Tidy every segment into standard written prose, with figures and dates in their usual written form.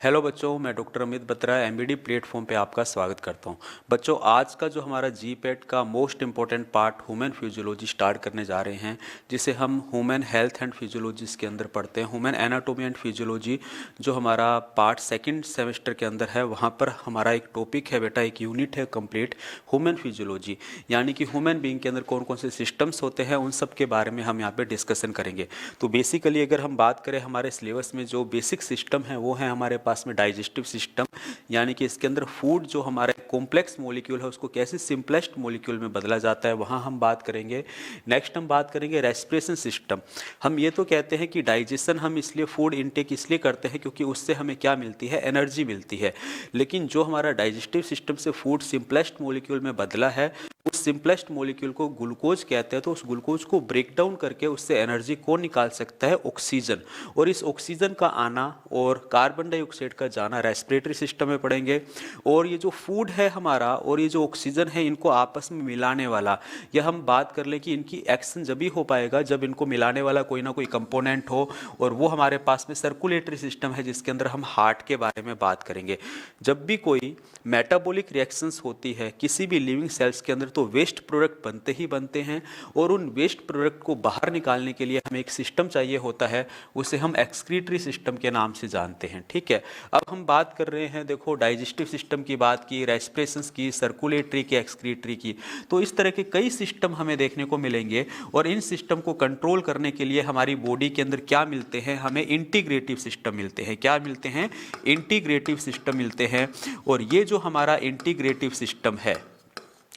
Hello बच्चों, मैं doctor Amit Batra MBD platform पे आपका स्वागत करता हूँ। बच्चों, आज का जो हमारा जीपेट का most important part human physiology start करने जा रहे हैं, जिसे हम ह्यूमन हेल्थ एंड फिजियोलॉजी के अंदर पढ़ते हैं। ह्यूमन एनाटॉमी एंड फिजियोलॉजी जो हमारा पार्ट सेकंड सेमेस्टर के अंदर है, वहाँ पर हमारा एक टॉपिक है बेटा, एक यूनिट है कंप्लीट ह्यूमन फिजियोलॉजी, यानी कि ह्यूमन बीइंग के अंदर कौन कौन से सिस्टम्स होते हैं, उन सब के बारे में हम यहाँ पे डिस्कशन करेंगे। तो बेसिकली अगर हम बात करें हमारे सिलेबस में जो बेसिक सिस्टम है वो है हमारे पास में डाइजेस्टिव सिस्टम, यानी कि इसके अंदर फूड जो हमारा कॉम्प्लेक्स मॉलिक्यूल है उसको कैसे सिंपलेस्ट मॉलिक्यूल में बदला जाता है, वहाँ हम बात करेंगे। नेक्स्ट हम बात करेंगे रेस्पिरेशन सिस्टम। हम ये तो कहते हैं कि डाइजेशन हम इसलिए फूड इनटेक इसलिए करते हैं क्योंकि उससे हमें क्या मिलती है, एनर्जी मिलती है। लेकिन जो हमारा डाइजेस्टिव सिस्टम से फूड सिंपलेस्ट मॉलिक्यूल में बदला है, उस सिंपलेस्ट मॉलिक्यूल को ग्लूकोज कहते हैं। तो उस ग्लूकोज को ब्रेक डाउन करके उससे एनर्जी कौन निकाल सकता है, ऑक्सीजन। और इस ऑक्सीजन का आना और कार्बन डाइऑक्साइड का जाना रेस्पिरेटरी सिस्टम में पड़ेंगे। और ये जो फूड है हमारा और ये जो ऑक्सीजन है, इनको आपस में मिलाने वाला, या हम बात कर लें कि इनकी एक्शन जब ही हो पाएगा जब इनको मिलाने वाला कोई ना कोई कंपोनेंट हो, और वो हमारे पास में सर्कुलेटरी सिस्टम है जिसके अंदर हम हार्ट के बारे में बात करेंगे। जब भी कोई मेटाबॉलिक रिएक्शंस होती है किसी भी लिविंग सेल्स के अंदर, तो वेस्ट प्रोडक्ट बनते ही बनते हैं, और उन वेस्ट प्रोडक्ट को बाहर निकालने के लिए हमें एक सिस्टम चाहिए होता है, उसे हम एक्सक्रीटरी सिस्टम के नाम से जानते हैं। ठीक है, अब हम बात कर रहे हैं, देखो डाइजेस्टिव सिस्टम की बात की, रेस्पिरेशंस की, सर्कुलेटरी की, एक्सक्रीटरी की, तो इस तरह के कई सिस्टम हमें देखने को मिलेंगे। और इन सिस्टम को कंट्रोल करने के लिए हमारी बॉडी के अंदर क्या मिलते हैं, हमें इंटीग्रेटिव सिस्टम मिलते हैं। क्या मिलते हैं? इंटीग्रेटिव सिस्टम मिलते हैं। और ये जो हमारा इंटीग्रेटिव सिस्टम है,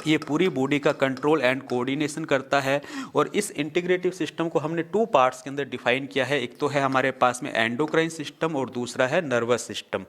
ये पूरी बॉडी का कंट्रोल एंड कोऑर्डिनेशन करता है। और इस इंटीग्रेटिव सिस्टम को हमने टू पार्ट्स के अंदर डिफाइन किया है। एक तो है हमारे पास में एंडोक्राइन सिस्टम और दूसरा है नर्वस सिस्टम।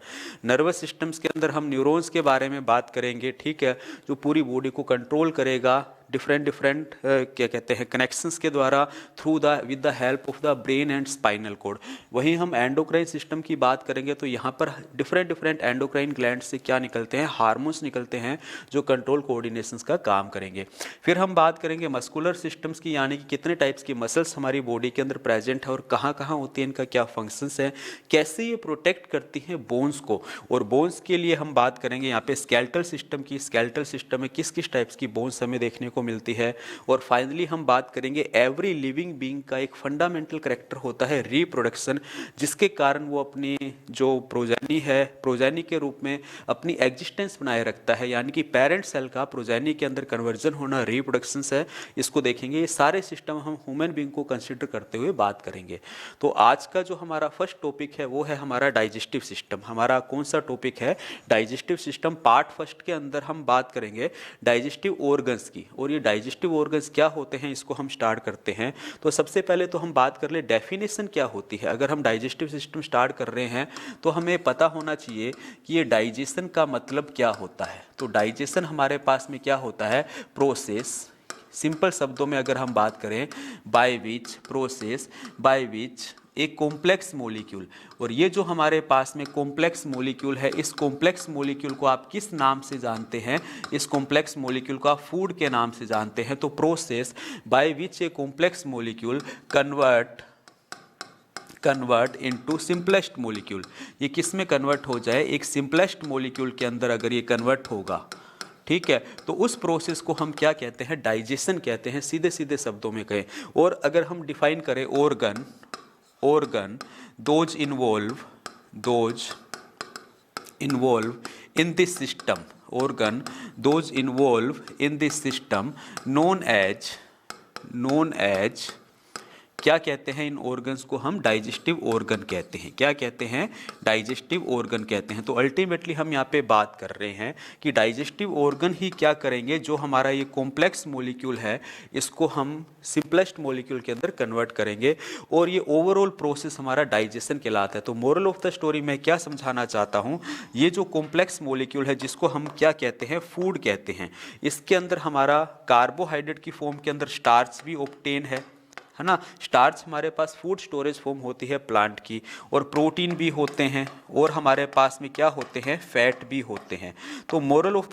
नर्वस सिस्टम्स के अंदर हम न्यूरॉन्स के बारे में बात करेंगे, ठीक है, जो पूरी बॉडी को कंट्रोल करेगा डिफरेंट क्या कहते हैं कनेक्शंस के द्वारा, through the with the help of the brain and spinal cord. वहीं हम एंडोक्राइन सिस्टम की बात करेंगे तो यहाँ पर डिफरेंट एंडोक्राइन ग्लैंड से क्या निकलते हैं, हार्मोन्स निकलते हैं जो कंट्रोल कोऑर्डिनेशंस का काम करेंगे। फिर हम बात करेंगे मस्कुलर सिस्टम्स की, यानी कि कितने टाइप्स की मसल्स हमारी बॉडी के अंदर प्रेजेंट है और कहाँ कहाँ होती है, इनका क्या फंक्शंस है, कैसे ये प्रोटेक्ट करती हैं बोन्स को। और बोन्स के लिए हम बात करेंगे यहाँ पे स्केलेटल सिस्टम की। स्केलेटल सिस्टम में किस किस टाइप्स की बोन्स हमें देखने को मिलती है। और फाइनली हम बात करेंगे एवरी लिविंग बीइंग का एक फंडामेंटल कैरेक्टर होता है रिप्रोडक्शन, जिसके कारण वो अपनी जो प्रोजेनी है, प्रोजेनी के रूप में अपनी एग्जिस्टेंस बनाए रखता है, यानी कि पेरेंट सेल का प्रोजेनी के अंदर कन्वर्जन होना रिप्रोडक्शन है। इसको देखेंगे। ये सारे सिस्टम हम ह्यूमन बीइंग को कंसिडर करते हुए बात करेंगे। तो आज का जो हमारा फर्स्ट टॉपिक है वो है हमारा डाइजेस्टिव सिस्टम। हमारा कौन सा टॉपिक है? Digestive system. पार्ट फर्स्ट के अंदर हम बात करेंगे डाइजेस्टिव ऑर्गन्स की। और ये डाइजेस्टिव ऑर्गन्स क्या होते हैं, इसको हम स्टार्ट करते हैं। तो सबसे पहले तो हम बात कर ले डेफिनेशन क्या होती है। अगर हम डाइजेस्टिव सिस्टम स्टार्ट कर रहे हैं तो हमें पता होना चाहिए कि ये डाइजेशन का मतलब क्या होता है। तो डाइजेशन हमारे पास में क्या होता है? प्रोसेस, सिंपल शब्दों में अगर हम बात करें, by which, process by which एक कॉम्प्लेक्स मॉलिक्यूल। और ये जो हमारे पास में कॉम्प्लेक्स मॉलिक्यूल है, इस कॉम्प्लेक्स मॉलिक्यूल को आप किस नाम से जानते हैं? इस कॉम्प्लेक्स मॉलिक्यूल को आप फूड के नाम से जानते हैं। तो process by which a complex molecule convert into simplest molecule. ये किस में कन्वर्ट हो जाए? एक सिंपलेस्ट मॉलिक्यूल के अंदर अगर ये कन्वर्ट होगा, ठीक है, तो उस प्रोसेस को हम क्या कहते हैं? डाइजेशन कहते हैं, सीधे सीधे शब्दों में कहें। और अगर हम डिफाइन करें organ those involve in this system, organ those involve in this system known as क्या कहते हैं? इन ऑर्गन्स को हम डाइजेस्टिव ऑर्गन कहते हैं। क्या कहते हैं? डाइजेस्टिव ऑर्गन कहते हैं। तो अल्टीमेटली हम यहाँ पे बात कर रहे हैं कि डाइजेस्टिव ऑर्गन ही क्या करेंगे, जो हमारा ये कॉम्प्लेक्स मॉलिक्यूल है इसको हम सिंपलेस्ट मॉलिक्यूल के अंदर कन्वर्ट करेंगे। और ये ओवरऑल प्रोसेस हमारा डाइजेशन कहलाता है। तो मोरल ऑफ द स्टोरी मैं क्या समझाना चाहता हूँ, ये जो कॉम्प्लेक्स मॉलिक्यूल है जिसको हम क्या कहते हैं? फूड कहते हैं। इसके अंदर हमारा कार्बोहाइड्रेट की फॉर्म के अंदर स्टार्च भी ऑब्टेन है, है ना। स्टार्च हमारे पास फूड स्टोरेज फॉर्म होती है प्लांट की, और प्रोटीन भी होते हैं, और हमारे पास में क्या होते हैं, फैट भी होते हैं। तो मोरल ऑफ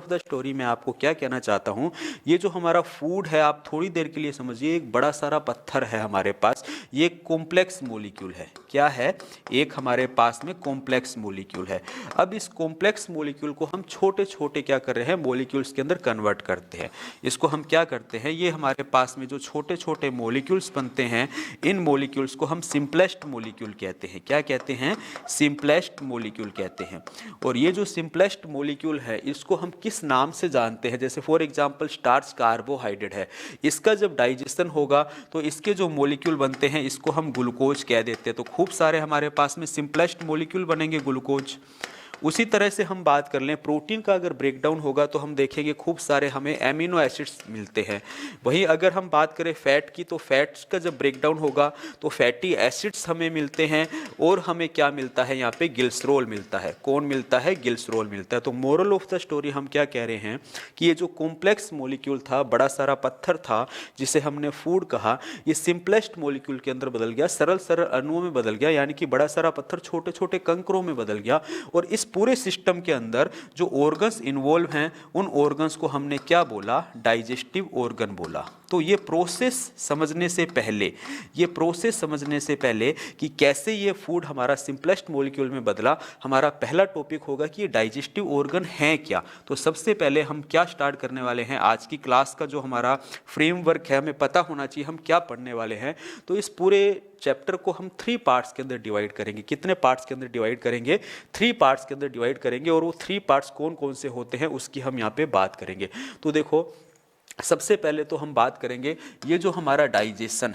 द स्टोरी मैं आपको क्या कहना चाहता हूँ, ये जो हमारा फूड है, आप थोड़ी देर के लिए समझिए, एक बड़ा सारा पत्थर है हमारे पास, ये कॉम्प्लेक्स मोलिक्यूल है। क्या है, एक हमारे पास में कॉम्प्लेक्स मोलिक्यूल है। अब इस कॉम्प्लेक्स मोलिक्यूल को हम छोटे छोटे क्या कर रहे हैं, मोलिक्यूल्स के अंदर कन्वर्ट करते हैं। इसको हम क्या करते हैं, ये हमारे पास में जो छोटे छोटे मोलिक्यूल्स बनते हैं, इन मोलिक्यूल्स को हम सिंपलेस्ट मोलिक्यूल कहते हैं। क्या कहते हैं, सिंपलेस्ट मोलिक्यूल कहते हैं। और ये जो सिंपलेस्ट मोलिक्यूल है, इसको हम किस नाम से जानते हैं, जैसे फॉर एग्जांपल स्टार्च कार्बोहाइड्रेट है, इसका जब डाइजेशन होगा तो इसके जो मोलिक्यूल बनते हैं, इसको हम ग्लूकोज कह देते हैं। तो खूब सारे हमारे पास में सिंपलेस्ट मोलिक्यूल बनेंगे ग्लूकोज। उसी तरह से हम बात कर लें, प्रोटीन का अगर ब्रेकडाउन होगा तो हम देखेंगे खूब सारे हमें एमिनो एसिड्स मिलते हैं। वहीं अगर हम बात करें फैट की, तो फैट्स का जब ब्रेकडाउन होगा तो फैटी एसिड्स हमें मिलते हैं, और हमें क्या मिलता है, यहाँ पे ग्लिसरॉल मिलता है। कौन मिलता है, ग्लिसरॉल मिलता है। तो मोरल ऑफ द स्टोरी हम क्या कह रहे हैं कि ये जो कॉम्प्लेक्स मोलिक्यूल था, बड़ा सारा पत्थर था जिसे हमने फूड कहा, ये सिंपलेस्ट मोलिक्यूल के अंदर बदल गया, सरल सरल अणुओं में बदल गया, यानी कि बड़ा सारा पत्थर छोटे छोटे कंकरों में बदल गया। और इस पूरे सिस्टम के अंदर जो ऑर्गन्स इन्वॉल्व हैं, उन ऑर्गन्स को हमने क्या बोला, डाइजेस्टिव ऑर्गन बोला। तो ये प्रोसेस समझने से पहले कि कैसे ये फूड हमारा सिंपलेस्ट मॉलिक्यूल में बदला, हमारा पहला टॉपिक होगा कि ये डाइजेस्टिव ऑर्गन है क्या। तो सबसे पहले हम क्या स्टार्ट करने वाले हैं, आज की क्लास का जो हमारा फ्रेमवर्क है, हमें पता होना चाहिए हम क्या पढ़ने वाले हैं। तो इस पूरे चैप्टर को हम 3 पार्ट्स के अंदर डिवाइड करेंगे। कितने पार्ट्स के अंदर डिवाइड करेंगे, 3 पार्ट्स के अंदर डिवाइड करेंगे, और वो 3 पार्ट्स कौन कौन से होते हैं उसकी हम यहाँ पे बात करेंगे। तो देखो, सबसे पहले तो हम बात करेंगे ये जो हमारा डाइजेशन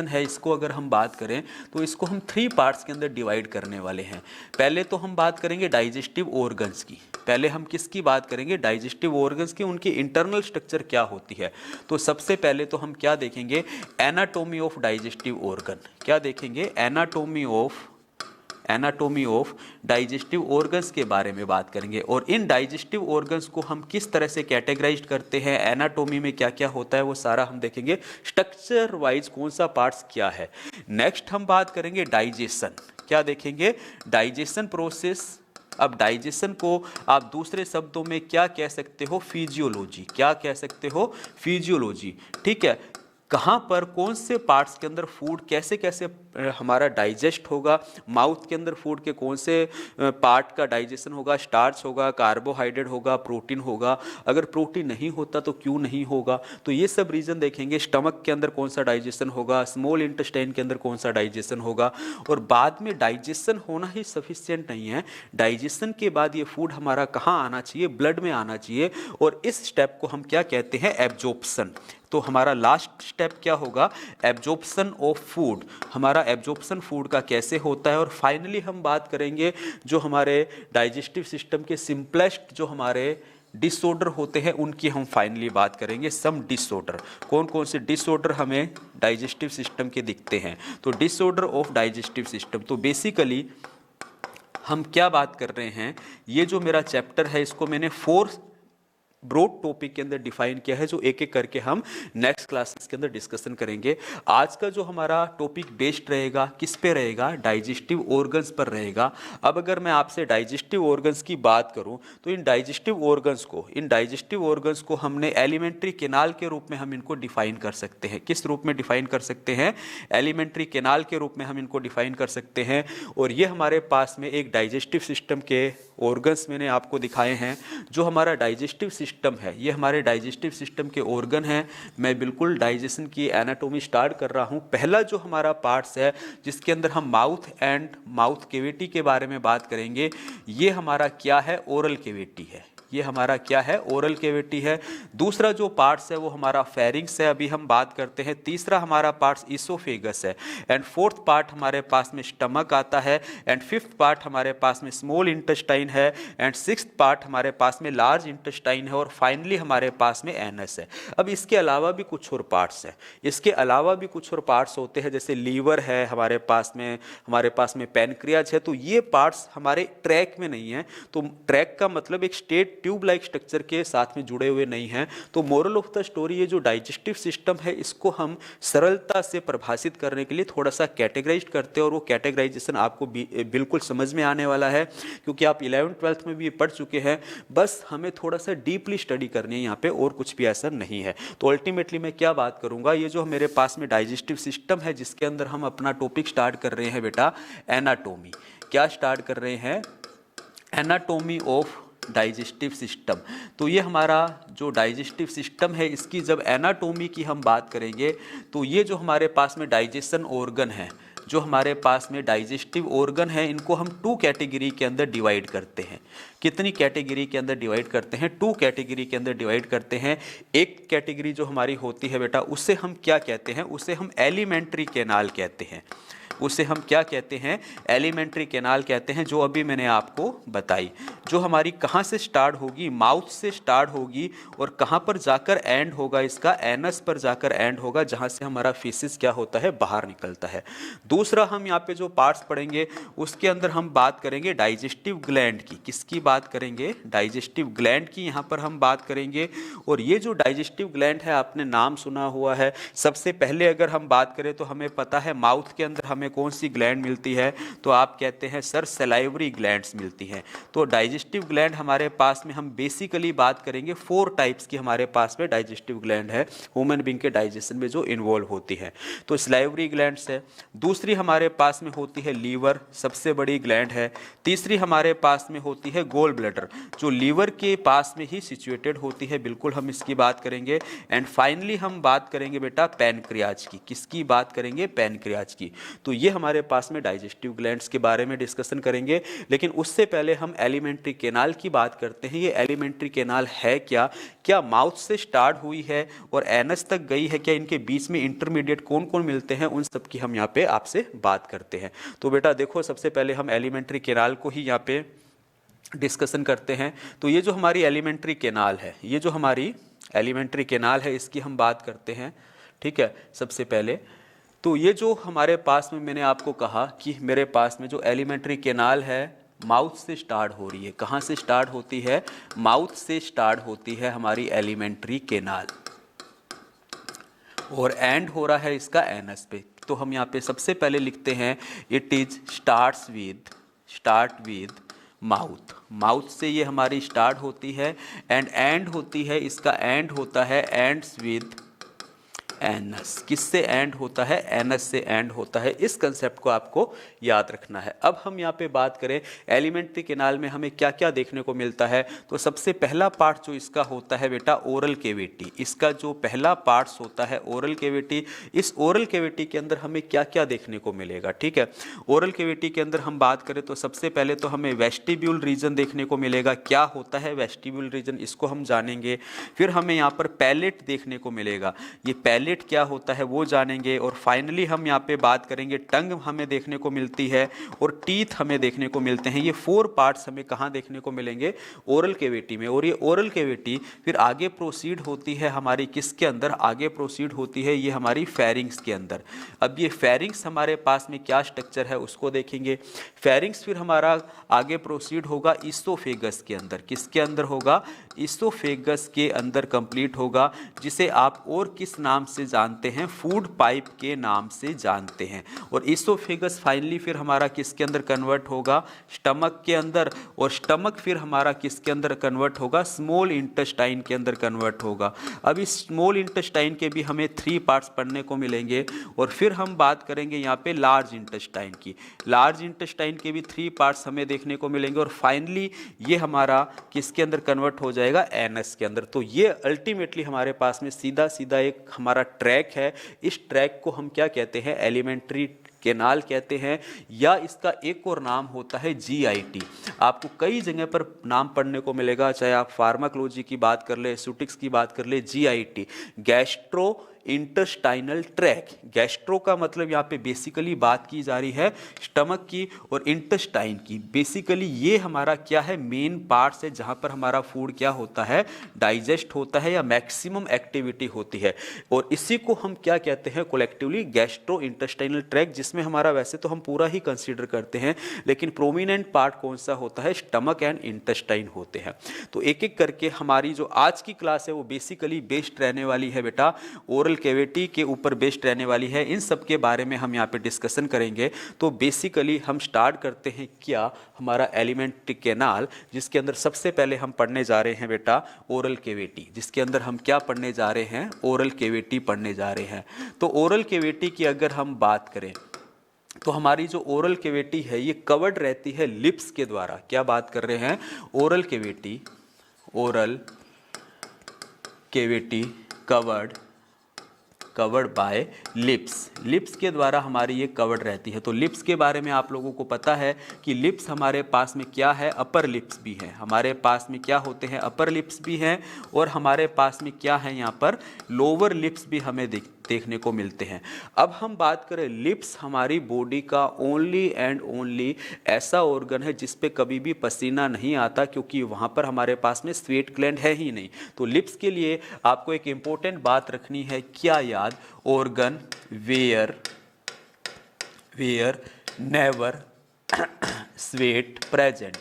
है, इसको अगर हम बात करें तो इसको हम 3 पार्ट्स के अंदर डिवाइड करने वाले हैं। पहले तो हम बात करेंगे डाइजेस्टिव ऑर्गन्स की। पहले हम किसकी बात करेंगे, डाइजेस्टिव ऑर्गन्स की, उनकी इंटरनल स्ट्रक्चर क्या होती है। तो सबसे पहले तो हम क्या देखेंगे, एनाटॉमी ऑफ डाइजेस्टिव ऑर्गन। क्या देखेंगे, एनाटॉमी ऑफ डाइजेस्टिव ऑर्गन्स के बारे में बात करेंगे। और इन डाइजेस्टिव ऑर्गन्स को हम किस तरह से कैटेगराइज करते हैं, एनाटॉमी में क्या क्या होता है, वो सारा हम देखेंगे, स्ट्रक्चर वाइज कौन सा पार्ट्स क्या है। नेक्स्ट हम बात करेंगे डाइजेशन। क्या देखेंगे, डाइजेशन प्रोसेस। अब डाइजेशन को आप दूसरे शब्दों में क्या कह सकते हो, फिजियोलॉजी। क्या कह सकते हो, फिजियोलॉजी। ठीक है, कहाँ पर कौन से पार्ट्स के अंदर फूड कैसे कैसे हमारा डाइजेस्ट होगा, माउथ के अंदर फूड के कौन से पार्ट का डाइजेशन होगा, स्टार्च होगा, कार्बोहाइड्रेट होगा, प्रोटीन होगा, अगर प्रोटीन नहीं होता तो क्यों नहीं होगा। तो ये सब रीजन देखेंगे। स्टमक के अंदर कौन सा डाइजेशन होगा, स्मॉल इंटेस्टाइन के अंदर कौन सा डाइजेशन होगा। और बाद में डाइजेशन होना ही सफिशिएंट नहीं है, डाइजेशन के बाद ये फूड हमारा कहाँ आना चाहिए, ब्लड में आना चाहिए। और इस स्टेप को हम क्या कहते हैं, एब्जॉर्प्शन। तो हमारा लास्ट स्टेप क्या होगा, एब्जॉर्प्शन ऑफ फूड। हमारा एब्जॉर्प्शन फूड का कैसे होता है। और फाइनली हम बात करेंगे जो हमारे डाइजेस्टिव सिस्टम के सिंपलेस्ट जो हमारे डिसऑर्डर होते हैं, उनकी हम फाइनली बात करेंगे। सम डिसऑर्डर, कौन कौन से डिसऑर्डर हमें डाइजेस्टिव सिस्टम के दिखते हैं। तो डिसऑर्डर ऑफ डाइजेस्टिव सिस्टम, तो बेसिकली हम क्या बात कर रहे हैं, ये जो मेरा चैप्टर है इसको मैंने 4 ब्रॉड टॉपिक के अंदर डिफाइन किया है, जो एक एक करके हम नेक्स्ट क्लासेस के अंदर डिस्कशन करेंगे। आज का जो हमारा टॉपिक बेस्ड रहेगा किस पे रहेगा, डाइजेस्टिव ऑर्गन्स पर रहेगा। अब अगर मैं आपसे डाइजेस्टिव ऑर्गन्स की बात करूं तो इन डाइजेस्टिव ऑर्गन्स को हमने एलिमेंट्री कैनाल के रूप में हम इनको डिफाइन कर सकते हैं। किस रूप में डिफाइन कर सकते हैं, एलिमेंट्री कैनाल के रूप में हम इनको डिफाइन कर सकते हैं। और ये हमारे पास में एक डाइजेस्टिव सिस्टम के ऑर्गन्स मैंने आपको दिखाए हैं। जो हमारा डाइजेस्टिव सिस्टम है, ये हमारे डाइजेस्टिव सिस्टम के ऑर्गन हैं। मैं बिल्कुल डाइजेशन की एनाटॉमी स्टार्ट कर रहा हूँ। पहला जो हमारा पार्ट्स है जिसके अंदर हम माउथ कैविटी के बारे में बात करेंगे, ये हमारा क्या है, ओरल कैविटी है। ये हमारा क्या है, ओरल कैविटी है। दूसरा जो पार्ट्स है वो हमारा फेरिंग्स है, अभी हम बात करते हैं। तीसरा हमारा पार्ट्स इसोफेगस है। एंड फोर्थ पार्ट हमारे पास में स्टमक आता है। एंड फिफ्थ पार्ट हमारे पास में स्मॉल इंटेस्टाइन है। एंड सिक्स्थ पार्ट हमारे पास में लार्ज इंटेस्टाइन है। और फाइनली हमारे पास में एनस है। अब इसके अलावा भी कुछ और पार्ट्स हैं, होते हैं, जैसे लीवर है हमारे पास में पैनक्रियाज है। तो ये पार्ट्स हमारे ट्रैक में नहीं है। तो ट्रैक का मतलब एक स्टेट ट्यूब लाइक स्ट्रक्चर के साथ में जुड़े हुए नहीं हैं। तो मोरल ऑफ द स्टोरी, ये जो डाइजेस्टिव सिस्टम है इसको हम सरलता से परिभाषित करने के लिए थोड़ा सा कैटेगराइज करते हैं, और वो कैटेगराइजेशन आपको बिल्कुल समझ में आने वाला है क्योंकि आप 11th-12th में भी पढ़ चुके हैं। बस हमें थोड़ा सा डीपली स्टडी करनी है यहाँ पे, और कुछ भी ऐसा नहीं है। तो अल्टीमेटली मैं क्या बात करूँगा, ये जो मेरे पास में डाइजेस्टिव सिस्टम है जिसके अंदर हम अपना टॉपिक स्टार्ट कर रहे हैं बेटा एनाटोमी। क्या स्टार्ट कर रहे हैं? Anatomy of digestive system. तो ये हमारा जो डाइजेस्टिव सिस्टम है इसकी जब एनाटोमी की हम बात करेंगे तो ये जो हमारे पास में डाइजेशन ऑर्गन है, जो हमारे पास में डाइजेस्टिव ऑर्गन है, इनको हम 2 कैटेगरी के अंदर डिवाइड करते हैं। कितनी कैटेगरी के अंदर डिवाइड करते हैं? 2 कैटेगरी के अंदर डिवाइड करते हैं। एक कैटेगरी जो हमारी होती है बेटा, उसे हम क्या कहते हैं? उसे हम एलिमेंट्री कैनाल कहते हैं। उसे हम क्या कहते हैं? एलिमेंट्री कैनाल कहते हैं, जो अभी मैंने आपको बताई, जो हमारी कहाँ से स्टार्ट होगी? माउथ से स्टार्ट होगी, और कहाँ पर जाकर एंड होगा? इसका एनस पर जाकर एंड होगा, जहाँ से हमारा फीसिस क्या होता है? बाहर निकलता है। दूसरा हम यहाँ पे जो पार्ट्स पढ़ेंगे उसके अंदर हम बात करेंगे डाइजेस्टिव ग्लैंड की। किसकी बात करेंगे? डाइजेस्टिव ग्लैंड की यहाँ पर हम बात करेंगे। और ये जो डाइजेस्टिव ग्लैंड है, आपने नाम सुना हुआ है। सबसे पहले अगर हम बात करें तो हमें पता है माउथ के अंदर हमें कौन सी ग्लैंड मिलती है? तो आप कहते हैं सर सलाइवरी ग्लैंड्स मिलती हैं। तो डाइजेस्टिव ग्लैंड हमारे पास में हम बेसिकली बात करेंगे 4 टाइप्स की हमारे पास में डाइजेस्टिव ग्लैंड है ह्यूमन बीइंग के डाइजेशन में जो इन्वॉल्व होती है। तो सलाइवरी ग्लैंड्स है। दूसरी हमारे पास में होती है लीवर, सबसे बड़ी ग्लैंड है। तीसरी हमारे पास में होती है गोल ब्लैडर, जो लीवर के पास में ही सिचुएटेड होती है, बिल्कुल हम इसकी बात करेंगे। एंड फाइनली हम बात करेंगे बेटा पैनक्रियाज की। किसकी बात करेंगे? पैनक्रियाज की। तो ये हमारे पास में डाइजेस्टिव ग्लैंड्स के बारे में डिस्कशन करेंगे, लेकिन उससे पहले हम एलिमेंट्री कैनाल की बात करते हैं। ये एलिमेंट्री कैनाल है क्या? क्या माउथ से स्टार्ट हुई है और एनस तक गई है? क्या इनके बीच में इंटरमीडिएट कौन कौन मिलते हैं? उन सब की हम यहाँ पे आपसे बात करते हैं। तो बेटा देखो, सबसे पहले हम एलिमेंट्री कैनाल को ही यहाँ पे डिस्कशन करते हैं। तो ये जो हमारी एलिमेंट्री कैनाल है, ये जो हमारी एलिमेंट्री कैनाल है, इसकी हम बात करते हैं। ठीक है, सबसे पहले तो ये जो हमारे पास में, मैंने आपको कहा कि मेरे पास में जो एलिमेंट्री कैनाल है माउथ से स्टार्ट हो रही है। कहाँ से स्टार्ट होती है? माउथ से स्टार्ट होती है हमारी एलिमेंट्री कैनाल, और एंड हो रहा है इसका एनस पे। तो हम यहाँ पे सबसे पहले लिखते हैं it is start with mouth. Mouth से ये हमारी स्टार्ट होती है एंड एंड होती है, इसका एंड होता है एंड्स विद एनस। किससे एंड होता है? एनस से एंड होता है। इस कंसेप्ट को आपको याद रखना है। अब हम यहाँ पे बात करें एलिमेंट्री कैनाल में हमें क्या क्या देखने को मिलता है। तो सबसे पहला पार्ट जो इसका होता है बेटा ओरल कैविटी। इसका जो पहला पार्ट्स होता है ओरल कैविटी। इस ओरल कैविटी के अंदर हमें क्या क्या देखने को मिलेगा? ठीक है, ओरल कैविटी के अंदर हम बात करें तो सबसे पहले तो हमें वेस्टिब्यूल रीजन देखने को मिलेगा। क्या होता है वेस्टिब्यूल रीजन, इसको हम जानेंगे। फिर हमें यहाँ पर पैलेट देखने को मिलेगा। ये पैलेट क्या होता है वो जानेंगे। और फाइनली हम यहाँ पे बात करेंगे टंग हमें देखने को मिलती है और टीथ हमें देखने को मिलते हैं। ये 4 पार्ट्स हमें कहाँ देखने को मिलेंगे? ओरल कैविटी में। और ये ओरल कैविटी फिर आगे प्रोसीड होती है हमारी किसके अंदर? आगे प्रोसीड होती है ये हमारी फेरिंग्स के अंदर। अब ये फेरिंग्स हमारे पास में क्या स्ट्रक्चर है उसको देखेंगे। फेरिंग्स फिर हमारा आगे प्रोसीड होगा ईसोफेगस के अंदर। किसके अंदर होगा? ईसोफेगस के अंदर कंप्लीट होगा, जिसे आप और किस नाम से जानते हैं? फूड पाइप के नाम से जानते हैं। और ईसोफेगस फाइनली फिर हमारा किसके अंदर कन्वर्ट होगा? स्टमक के अंदर। और स्टमक फिर हमारा किसके अंदर कन्वर्ट होगा? स्मॉल इंटेस्टाइन के अंदर कन्वर्ट होगा। अब इस स्मॉल इंटेस्टाइन के भी हमें 3 पार्ट्स पढ़ने को मिलेंगे। और फिर हम बात करेंगे यहाँ पे लार्ज इंटेस्टाइन की। लार्ज इंटेस्टाइन के भी 3 पार्ट्स हमें देखने को मिलेंगे। और फाइनली ये हमारा किसके अंदर कन्वर्ट हो जाएगा? एनस के अंदर। तो ये अल्टीमेटली हमारे पास में सीधा सीधा एक हमारा ट्रैक है। इस ट्रैक को हम क्या कहते हैं? एलिमेंट्री कैनाल कहते हैं, या इसका एक और नाम होता है GIT। आपको कई जगह पर नाम पढ़ने को मिलेगा, चाहे आप फार्माकोलॉजी की बात कर ले, सूटिक्स की बात कर ले, GIT gastro intestinal tract. Gastro का मतलब यहाँ पे बेसिकली बात की जा रही है स्टमक की, और इंटेस्टाइन की। बेसिकली ये हमारा क्या है, मेन पार्ट्स है जहाँ पर हमारा फूड क्या होता है, डाइजेस्ट होता है या मैक्सिमम एक्टिविटी होती है। और इसी को हम क्या कहते हैं कलेक्टिवली, गैस्ट्रो इंटेस्टाइनल ट्रैक, जिसमें हमारा वैसे तो हम पूरा ही कंसीडर करते हैं, लेकिन प्रोमिनेंट पार्ट कौन सा होता है, स्टमक एंड इंटेस्टाइन होते हैं। तो एक एक करके हमारी जो आज की क्लास है वो बेसिकली बेस्ड रहने वाली है बेटा ओरल कैविटी के ऊपर बेस्ड रहने वाली है। इन सब के बारे में हम यहाँ पे डिस्कशन करेंगे। तो बेसिकली हम स्टार्ट करते हैं क्या, हमारा एलिमेंट्री कैनाल, जिसके अंदर सबसे पहले हम पढ़ने जा रहे हैं बेटा ओरल कैविटी। जिसके अंदर हम क्या पढ़ने जा रहे हैं, ओरल कैविटी पढ़ने जा रहे हैं। तो ओरल कैविटी की अगर हम बात करें तो हमारी जो ओरल कैविटी है ये कवर्ड रहती है लिप्स के द्वारा। क्या बात कर रहे हैं, oral cavity covered by lips के द्वारा हमारी ये कवर्ड रहती है। तो लिप्स के बारे में आप लोगों को पता है कि लिप्स हमारे पास में क्या है, अपर लिप्स भी है। हमारे पास में क्या होते हैं, अपर लिप्स भी हैं, और हमारे पास में क्या है, यहाँ पर लोअर लिप्स भी हमें देखने को मिलते हैं। अब हम बात करें, लिप्स हमारी बॉडी का ओनली एंड ओनली ऐसा ऑर्गन है जिस पे कभी भी पसीना नहीं आता, क्योंकि वहाँ पर हमारे पास में स्वेट ग्लैंड है ही नहीं। तो लिप्स के लिए आपको एक इंपॉर्टेंट बात रखनी है, क्या याद, organ where never sweat present.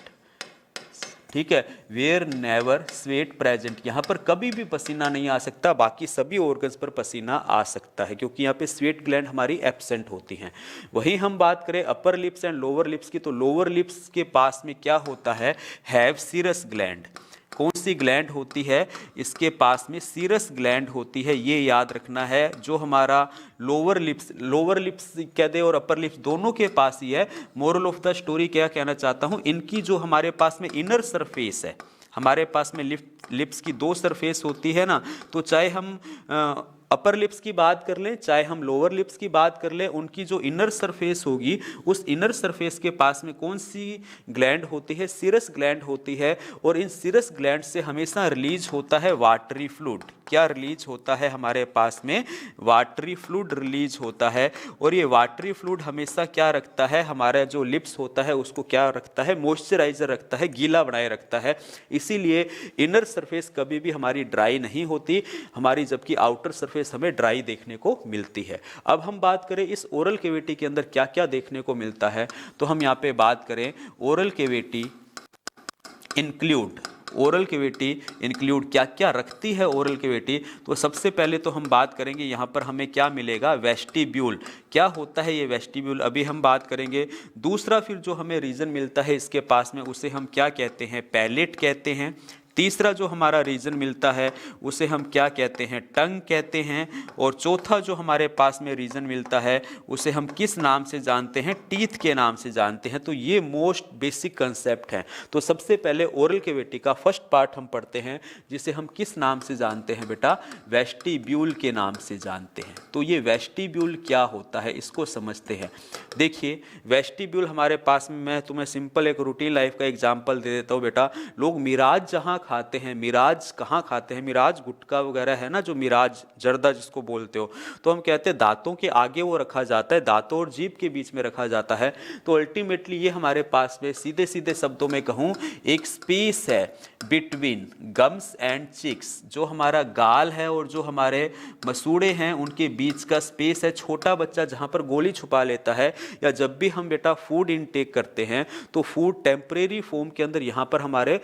ठीक है, वेयर नेवर स्वेट प्रेजेंट, यहाँ पर कभी भी पसीना नहीं आ सकता, बाकी सभी ऑर्गन्स पर पसीना आ सकता है, क्योंकि यहाँ पे स्वेट ग्लैंड हमारी एब्सेंट होती हैं। वहीं हम बात करें upper lips and lower lips की, तो लोअर लिप्स के पास में क्या होता है, हैव सीरस ग्लैंड। कौन सी ग्लैंड होती है, इसके पास में सीरस ग्लैंड होती है, ये याद रखना है। जो हमारा लोअर लिप्स कह दे और अपर लिप्स दोनों के पास ही है। मोरल ऑफ द स्टोरी क्या कहना चाहता हूँ, इनकी जो हमारे पास में इनर सरफेस है, हमारे पास में लिप्स की दो सरफेस होती है ना, तो चाहे हम अपर लिप्स की बात कर लें चाहे हम लोअर लिप्स की बात कर लें, उनकी जो इनर सरफेस होगी उस इनर सरफेस के पास में कौन सी ग्लैंड होती है, सीरस ग्लैंड होती है। और इन सीरस ग्लैंड से हमेशा रिलीज होता है वाटरी फ्लूइड। क्या रिलीज होता है, हमारे पास में वाटरी फ्लूइड रिलीज होता है। और ये वाटरी फ्लूइड हमेशा क्या रखता है, हमारा जो लिप्स होता है उसको क्या रखता है, मॉइस्चराइजर रखता है, गीला बनाए रखता है। इसीलिए इनर सरफेस कभी भी हमारी ड्राई नहीं होती हमारी, जबकि आउटर सरफेस हमें ड्राई देखने को मिलती है। अब हम बात करें इस ओरल कैविटी के अंदर क्या क्या देखने को मिलता है, तो हम यहाँ पे बात करें ओरल कैविटी इंक्लूड क्या क्या रखती है ओरल कैविटी। तो सबसे पहले तो हम बात करेंगे यहाँ पर हमें क्या मिलेगा, वेस्टिब्यूल। क्या होता है ये वेस्टिब्यूल, अभी हम बात करेंगे। दूसरा फिर जो हमें रीजन मिलता है इसके पास में, उसे हम क्या कहते हैं, पैलेट कहते हैं। तीसरा जो हमारा रीजन मिलता है उसे हम क्या कहते हैं, टंग कहते हैं। और चौथा जो हमारे पास में रीजन मिलता है उसे हम किस नाम से जानते हैं, टीथ के नाम से जानते हैं। तो ये मोस्ट बेसिक कंसेप्ट है। तो सबसे पहले ओरल कैविटी का फर्स्ट पार्ट हम पढ़ते हैं, जिसे हम किस नाम से जानते हैं बेटा, वेस्टिब्यूल के नाम से जानते हैं। तो ये वेस्टिब्यूल क्या होता है इसको समझते हैं। देखिए वेस्टिब्यूल हमारे पास में, मैं तुम्हें सिंपल एक रूटीन लाइफ का एग्जाम्पल दे देता हूँ बेटा। लोग मिराज जहाँ खाते हैं, मिराज कहाँ खाते हैं, मिराज गुटखा वगैरह है ना, जो मिराज जर्दा जिसको बोलते हो, तो हम कहते हैं दांतों के आगे वो रखा जाता है, दांतों और जीभ के बीच में रखा जाता है। तो अल्टीमेटली ये हमारे पास में सीधे सीधे शब्दों में कहूँ एक स्पेस है बिटवीन गम्स एंड चिक्स। जो हमारा गाल है और जो हमारे मसूड़े हैं उनके बीच का स्पेस है। छोटा बच्चा जहाँ पर गोली छुपा लेता है, या जब भी हम बेटा फूड इनटेक करते हैं तो फूड टेम्परेरी फॉर्म के अंदर यहाँ पर हमारे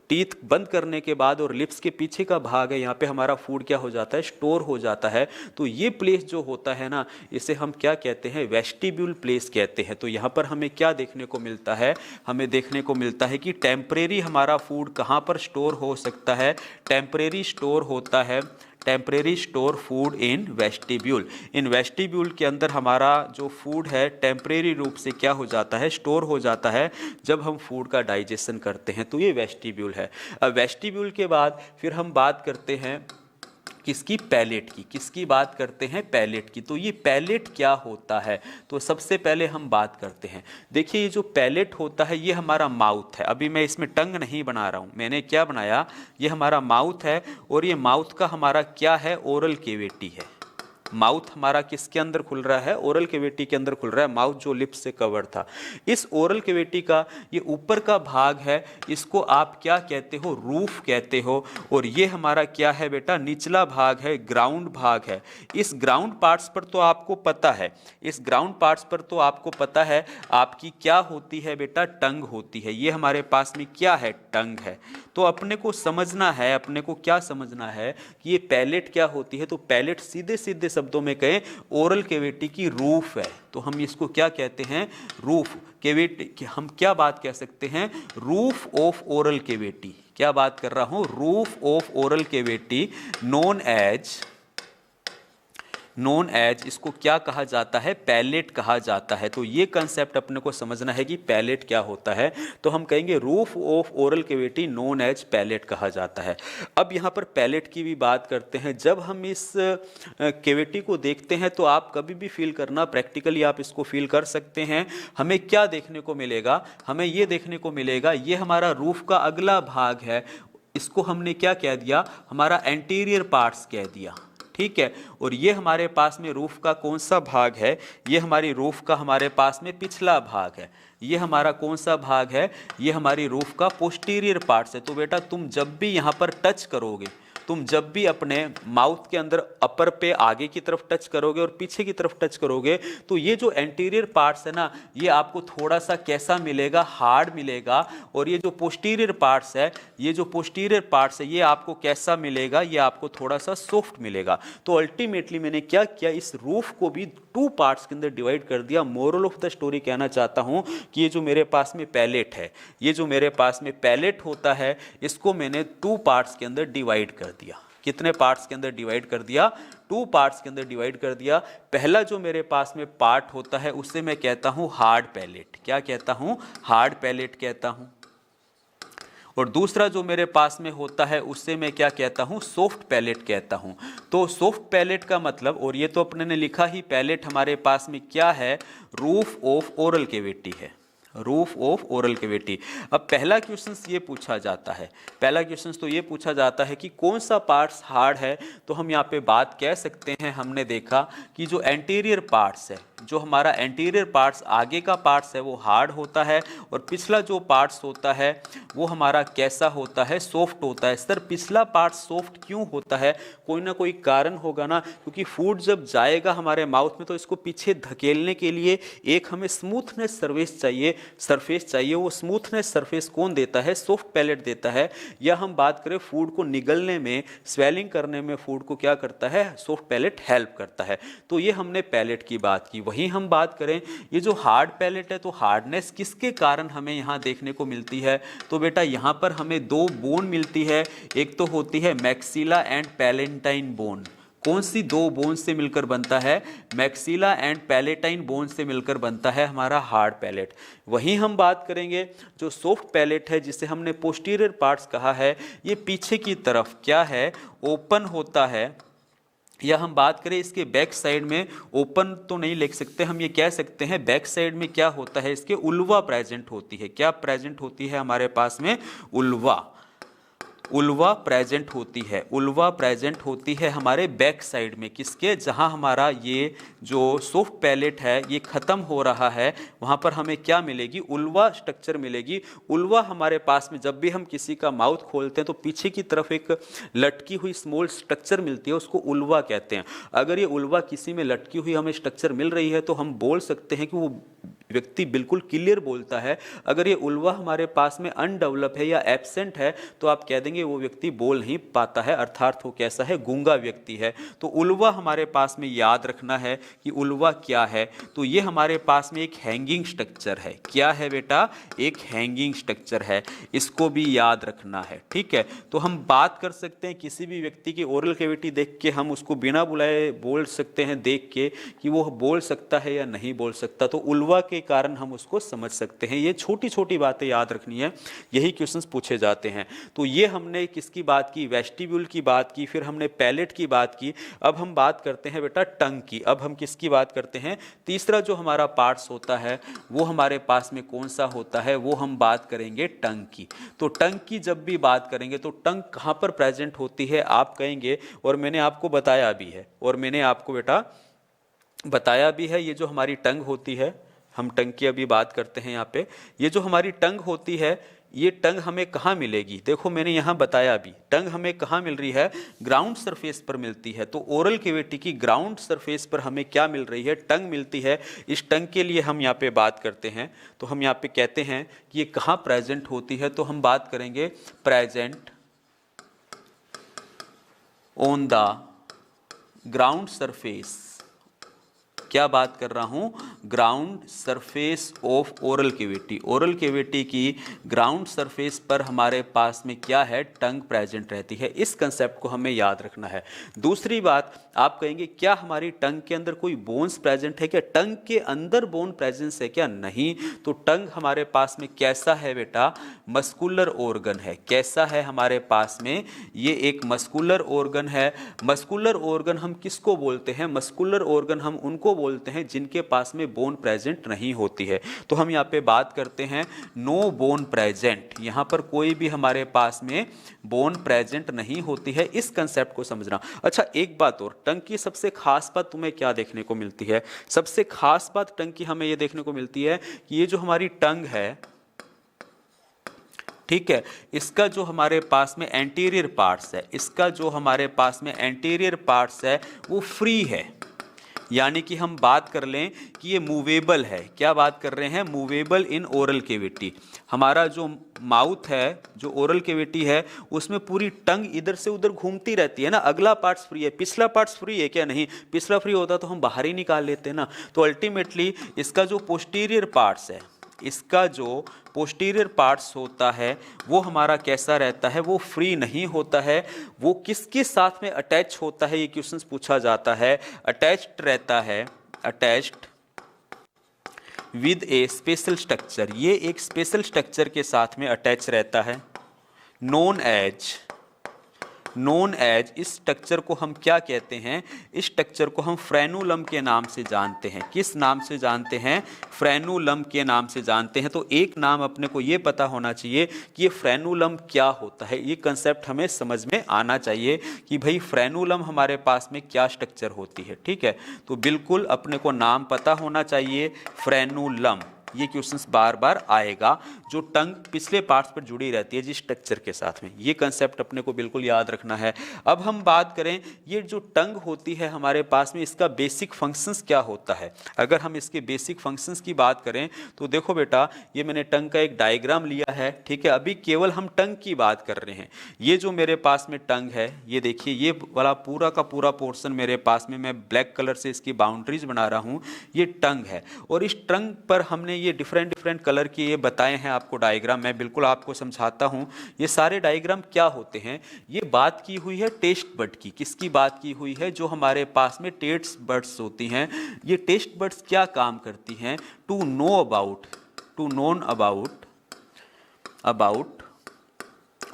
टीथ बंद करने के बाद और लिप्स के पीछे का भाग है, यहाँ पे हमारा फूड क्या हो जाता है, स्टोर हो जाता है। तो ये प्लेस जो होता है ना, इसे हम क्या कहते हैं, वेस्टिब्यूल प्लेस कहते हैं। तो यहाँ पर हमें क्या देखने को मिलता है, हमें देखने को मिलता है कि टेम्परेरी हमारा फूड कहाँ पर स्टोर हो सकता है, टेम्परेरी स्टोर होता है, temporary store food in vestibule. In vestibule के अंदर हमारा जो फूड है टेम्परेरी रूप से क्या हो जाता है, स्टोर हो जाता है जब हम फूड का डाइजेशन करते हैं। तो ये वेस्टिब्यूल है। अब वेस्टिब्यूल के बाद फिर हम बात करते हैं किसकी, पैलेट की। किसकी बात करते हैं, पैलेट की। तो ये पैलेट क्या होता है, तो सबसे पहले हम बात करते हैं। देखिए ये जो पैलेट होता है ये हमारा माउथ है। अभी मैं इसमें टंग नहीं बना रहा हूँ, मैंने क्या बनाया, ये हमारा माउथ है। और ये माउथ का हमारा क्या है, ओरल कैविटी है। माउथ हमारा किसके अंदर खुल रहा है, ओरल कैविटी के अंदर खुल रहा है, माउथ जो लिप्स से कवर्ड था। इस ओरल कैविटी का ये ऊपर का भाग है, इसको आप क्या कहते हो, रूफ कहते हो। और ये हमारा क्या है बेटा, निचला भाग है, ग्राउंड भाग है। इस ग्राउंड पार्ट्स पर तो आपको पता है, इस ग्राउंड पार्ट्स पर तो आपको पता है आपकी क्या होती है बेटा, टंग होती है। ये हमारे पास में क्या है, टंग है। तो अपने को समझना है, अपने को क्या समझना है कि ये पैलेट क्या होती है। तो पैलेट सीधे सीधे शब्दों में कहें ओरल कैविटी की रूफ है। तो हम इसको क्या कहते हैं, रूफ कैविटी। हम क्या बात कह सकते हैं, रूफ ऑफ ओरल कैविटी। क्या बात कर रहा हूं, roof of oral cavity known as इसको क्या कहा जाता है, पैलेट कहा जाता है। तो ये कंसेप्ट अपने को समझना है कि पैलेट क्या होता है। तो हम कहेंगे roof of oral cavity known as palate कहा जाता है। अब यहाँ पर पैलेट की भी बात करते हैं। जब हम इस कैविटी को देखते हैं तो आप कभी भी फील करना, प्रैक्टिकली आप इसको फील कर सकते हैं। हमें क्या देखने को मिलेगा, हमें ये देखने को मिलेगा, ये हमारा रूफ का अगला भाग है। इसको हमने क्या कह दिया, हमारा एंटीरियर पार्ट्स कह दिया, ठीक है। और ये हमारे पास में रूफ का कौन सा भाग है, ये हमारी रूफ का हमारे पास में पिछला भाग है। ये हमारा कौन सा भाग है, ये हमारी रूफ का पोस्टीरियर पार्ट्स है। तो बेटा तुम जब भी यहाँ पर टच करोगे, तुम जब भी अपने माउथ के अंदर अपर पे आगे की तरफ टच करोगे और पीछे की तरफ टच करोगे, तो ये जो एंटीरियर पार्ट्स है ना, ये आपको थोड़ा सा कैसा मिलेगा, हार्ड मिलेगा। और ये जो पोस्टीरियर पार्ट्स है, ये जो पोस्टीरियर पार्ट्स है, ये आपको कैसा मिलेगा, ये आपको थोड़ा सा सॉफ्ट मिलेगा। तो अल्टीमेटली मैंने क्या किया, इस रूफ को भी टू पार्ट्स के अंदर डिवाइड कर दिया। मोरल ऑफ द स्टोरी कहना चाहता हूं कि ये जो मेरे पास में पैलेट है, ये जो मेरे पास में पैलेट होता है, इसको मैंने टू पार्ट्स के अंदर डिवाइड कर दिया। कितने पार्ट्स के अंदर डिवाइड कर दिया, टू पार्ट्स के अंदर डिवाइड कर दिया। पहला जो मेरे पास में पार्ट होता है उसे मैं कहता हूं हार्ड पैलेट। क्या कहता हूं, हार्ड पैलेट कहता हूं। और दूसरा जो मेरे पास में होता है उससे मैं क्या कहता हूं, सॉफ्ट पैलेट कहता हूं। तो सॉफ्ट पैलेट का मतलब, और ये तो अपने ने लिखा ही, पैलेट हमारे पास में क्या है, रूफ ऑफ ओरल कैविटी है, रूफ ऑफ ओरल कैविटी। अब पहला क्वेश्चन ये पूछा जाता है, पहला क्वेश्चन तो ये पूछा जाता है कि कौन सा पार्ट्स हार्ड है। तो हम यहाँ पे बात कह सकते हैं, हमने देखा कि जो एंटीरियर पार्ट्स है, जो हमारा एंटीरियर पार्ट्स आगे का पार्ट्स है वो हार्ड होता है, और पिछला जो पार्ट्स होता है वो हमारा कैसा होता है, सॉफ्ट होता है। सर पिछला पार्ट सॉफ्ट क्यों होता है, कोई ना कोई कारण होगा ना, क्योंकि फूड जब जाएगा हमारे माउथ में तो इसको पीछे धकेलने के लिए एक हमें स्मूथनेस सरफेस चाहिए। वो स्मूथनेस सरफेस कौन देता है, सॉफ्ट पैलेट देता है। या हम बात करें फूड को निगलने में, स्वेलिंग करने में फूड को क्या करता है, सॉफ्ट पैलेट हेल्प करता है। तो ये हमने पैलेट की बात की। वहीं हम बात करें ये जो हार्ड पैलेट है, तो हार्डनेस किसके कारण हमें यहाँ देखने को मिलती है। तो बेटा यहाँ पर हमें दो बोन मिलती है, एक तो होती है मैक्सिला एंड पैलेटाइन बोन। कौन सी दो बोन से मिलकर बनता है, मैक्सिला एंड पैलेटाइन बोन से मिलकर बनता है हमारा हार्ड पैलेट। वहीं हम बात करेंगे जो सॉफ्ट पैलेट है, जिसे हमने पोस्टीरियर पार्ट्स कहा है, ये पीछे की तरफ क्या है, ओपन होता है। या हम बात करें इसके बैक साइड में, ओपन तो नहीं लिख सकते, हम ये कह सकते हैं बैक साइड में क्या होता है, इसके उल्वा प्रेजेंट होती है। क्या प्रेजेंट होती है हमारे पास में, उल्वा प्रेजेंट होती है। उल्वा प्रेजेंट होती है हमारे बैक साइड में, किसके, जहां हमारा ये जो सॉफ्ट पैलेट है ये खत्म हो रहा है, वहां पर हमें क्या मिलेगी, उल्वा स्ट्रक्चर मिलेगी। उल्वा हमारे पास में, जब भी हम किसी का माउथ खोलते हैं तो पीछे की तरफ एक लटकी हुई स्मॉल स्ट्रक्चर मिलती है, उसको उल्वा कहते हैं। अगर ये उल्वा किसी में लटकी हुई हमें स्ट्रक्चर मिल रही है तो हम बोल सकते हैं कि वो व्यक्ति बिल्कुल क्लियर बोलता है। अगर ये उल्वा हमारे पास में अनडेवलप है या एब्सेंट है तो आप कह देंगे वो व्यक्ति बोल नहीं पाता है, अर्थात वो कैसा है, गूंगा व्यक्ति है। तो उल्वा हमारे पास में याद रखना है कि उल्वा क्या है। तो ये हमारे पास में एक हैंगिंग स्ट्रक्चर है। क्या है बेटा, एक हैंगिंग स्ट्रक्चर है, इसको भी याद रखना है, ठीक है। तो हम बात कर सकते हैं किसी भी व्यक्ति की ओरल कैविटी देख के, हम उसको बिना बुलाए बोल सकते हैं देख के कि वो बोल सकता है या नहीं बोल सकता। तो उल्वा के के कारण हम उसको समझ सकते हैं। ये छोटी छोटी बातें याद रखनी है, यही क्वेश्चंस पूछे जाते हैं। तो ये हमने किसकी बात की, वेस्टिब्यूल की बात की, फिर हमने पैलेट की बात की। अब हम बात करते हैं बेटा टंग की। अब हम किसकी बात करते हैं, तीसरा जो हमारा पार्ट्स होता है वो हमारे पास में कौन सा होता है, वो हम बात करेंगे टंग की। तो टंग की जब भी बात करेंगे तो टंग कहाँ पर प्रेजेंट होती है आप कहेंगे, और मैंने आपको बताया भी है, और मैंने आपको बेटा बताया भी है। ये जो हमारी टंग होती है, हम टंग की अभी बात करते हैं यहाँ पे, ये जो हमारी टंग होती है, ये टंग हमें कहाँ मिलेगी, देखो मैंने यहाँ बताया भी, टंग हमें कहाँ मिल रही है, ग्राउंड सरफेस पर मिलती है। तो ओरल कैविटी की ग्राउंड सरफेस पर हमें क्या मिल रही है, टंग मिलती है। इस टंग के लिए हम यहाँ पे बात करते हैं, तो हम यहाँ पे कहते हैं कि ये कहाँ प्रेजेंट होती है, तो हम बात करेंगे present on the ground surface. क्या बात कर रहा हूं, ground surface of oral cavity. Oral cavity की ग्राउंड सरफेस पर हमारे पास में क्या है, टंग प्रेजेंट रहती है। इस कंसेप्ट को हमें याद रखना है। दूसरी बात, आप कहेंगे क्या हमारी टंग के अंदर कोई बोन्स प्रेजेंट है क्या, टंग के अंदर बोन प्रेजेंस है क्या, नहीं। तो टंग हमारे पास में कैसा है बेटा, मस्कुलर ऑर्गन है। कैसा है हमारे पास में, ये एक मस्कुलर ऑर्गन है। मस्कुलर ऑर्गन हम किसको बोलते हैं, मस्कुलर ऑर्गन हम उनको बोलते हैं जिनके पास में बोन प्रेजेंट नहीं होती है। तो हम यहाँ पे बात करते हैं नो बोन प्रेजेंट, यहाँ पर कोई भी हमारे पास में बोन प्रेजेंट नहीं होती है। इस कंसेप्ट को समझना। अच्छा एक बात और, टंग की सबसे खास बात तुम्हें क्या देखने को मिलती है, सबसे खास बात टंग की हमें ये देखने को मिलती है कि ये जो हमारी टंग है, ठीक है, इसका जो हमारे पास में एंटीरियर पार्ट्स है, इसका जो हमारे पास में एंटीरियर पार्ट्स है वो फ्री है। यानी कि हम बात कर लें कि ये मूवेबल है। क्या बात कर रहे हैं, मूवेबल इन ओरल कैविटी। हमारा जो माउथ है, जो ओरल कैविटी है, उसमें पूरी टंग इधर से उधर घूमती रहती है ना। अगला पार्ट्स फ्री है, पिछला पार्ट्स फ्री है क्या, नहीं। पिछला फ्री होता तो हम बाहर ही निकाल लेते ना। तो अल्टीमेटली इसका जो पोस्टीरियर पार्ट्स है, इसका जो पोस्टीरियर पार्ट्स होता है वो हमारा कैसा रहता है, वो फ्री नहीं होता है। वो किसके साथ में अटैच होता है, ये क्वेश्चन पूछा जाता है। अटैच्ड रहता है, attached with A special structure. ये एक स्पेशल स्ट्रक्चर के साथ में अटैच रहता है, नोन एज इस स्ट्रक्चर को हम क्या कहते हैं, इस स्ट्रक्चर को हम फ्रेनुलम के नाम से जानते हैं। किस नाम से जानते हैं, फ्रेनुलम के नाम से जानते हैं। तो एक नाम अपने को ये पता होना चाहिए कि ये फ्रेनुलम क्या होता है। ये कंसेप्ट हमें समझ में आना चाहिए कि भाई फ्रेनुलम हमारे पास में क्या स्ट्रक्चर होती है, ठीक है। तो बिल्कुल अपने को नाम पता होना चाहिए, फ्रेनुलम। ये क्वेश्चंस बार बार आएगा, जो टंग पिछले पार्ट्स पर जुड़ी रहती है जिस स्ट्रक्चर के साथ में। ये कंसेप्ट अपने को बिल्कुल याद रखना है। अब हम बात करें, ये जो टंग होती है हमारे पास में, इसका बेसिक फंक्शंस क्या होता है। अगर हम इसके बेसिक फंक्शंस की बात करें तो देखो बेटा, ये मैंने टंग का एक डायग्राम लिया है, ठीक है। अभी केवल हम टंग की बात कर रहे हैं। ये जो मेरे पास में टंग है, ये देखिए, ये वाला पूरा का पूरा पोर्शन मेरे पास में, मैं ब्लैक कलर से इसकी बाउंड्रीज बना रहा हूँ, ये टंग है। और इस टंग पर हमने ये डिफरेंट डिफरेंट कलर के ये बताए हैं आपको डायग्राम। मैं बिल्कुल आपको समझाता हूं ये सारे डायग्राम क्या होते हैं। ये बात की हुई है टेस्ट बड की। किसकी बात की हुई है, जो हमारे पास में टेस्ट बड्स होती हैं। ये टेस्ट बड्स क्या काम करती हैं, to known about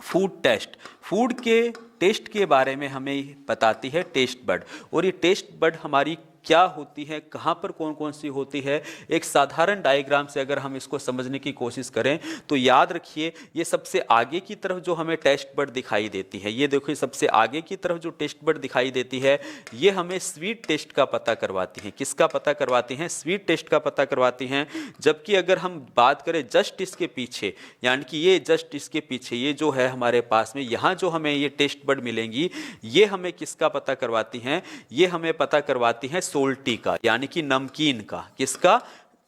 food taste. Food के टेस्ट के बारे में हमें बताती है टेस्ट बड। और ये टेस्ट बड हमारी क्या होती है, कहाँ पर कौन कौन सी होती है, एक साधारण डायग्राम से अगर हम इसको समझने की कोशिश करें तो याद रखिए, ये सबसे आगे की तरफ जो हमें टेस्ट बड दिखाई देती है, ये देखो, सबसे आगे की तरफ जो टेस्ट बड दिखाई देती है, ये हमें स्वीट टेस्ट का पता करवाती है। किसका पता करवाती हैं, स्वीट टेस्ट का पता करवाती हैं। जबकि अगर हम बात करें जस्ट इसके पीछे, यानी कि ये जस्ट इसके पीछे, ये जो है हमारे पास में, यहाँ जो हमें ये टेस्ट बड मिलेंगी, ये हमें किसका पता करवाती हैं, ये हमें पता करवाती हैं सोल्टी का, यानी कि नमकीन का। किसका,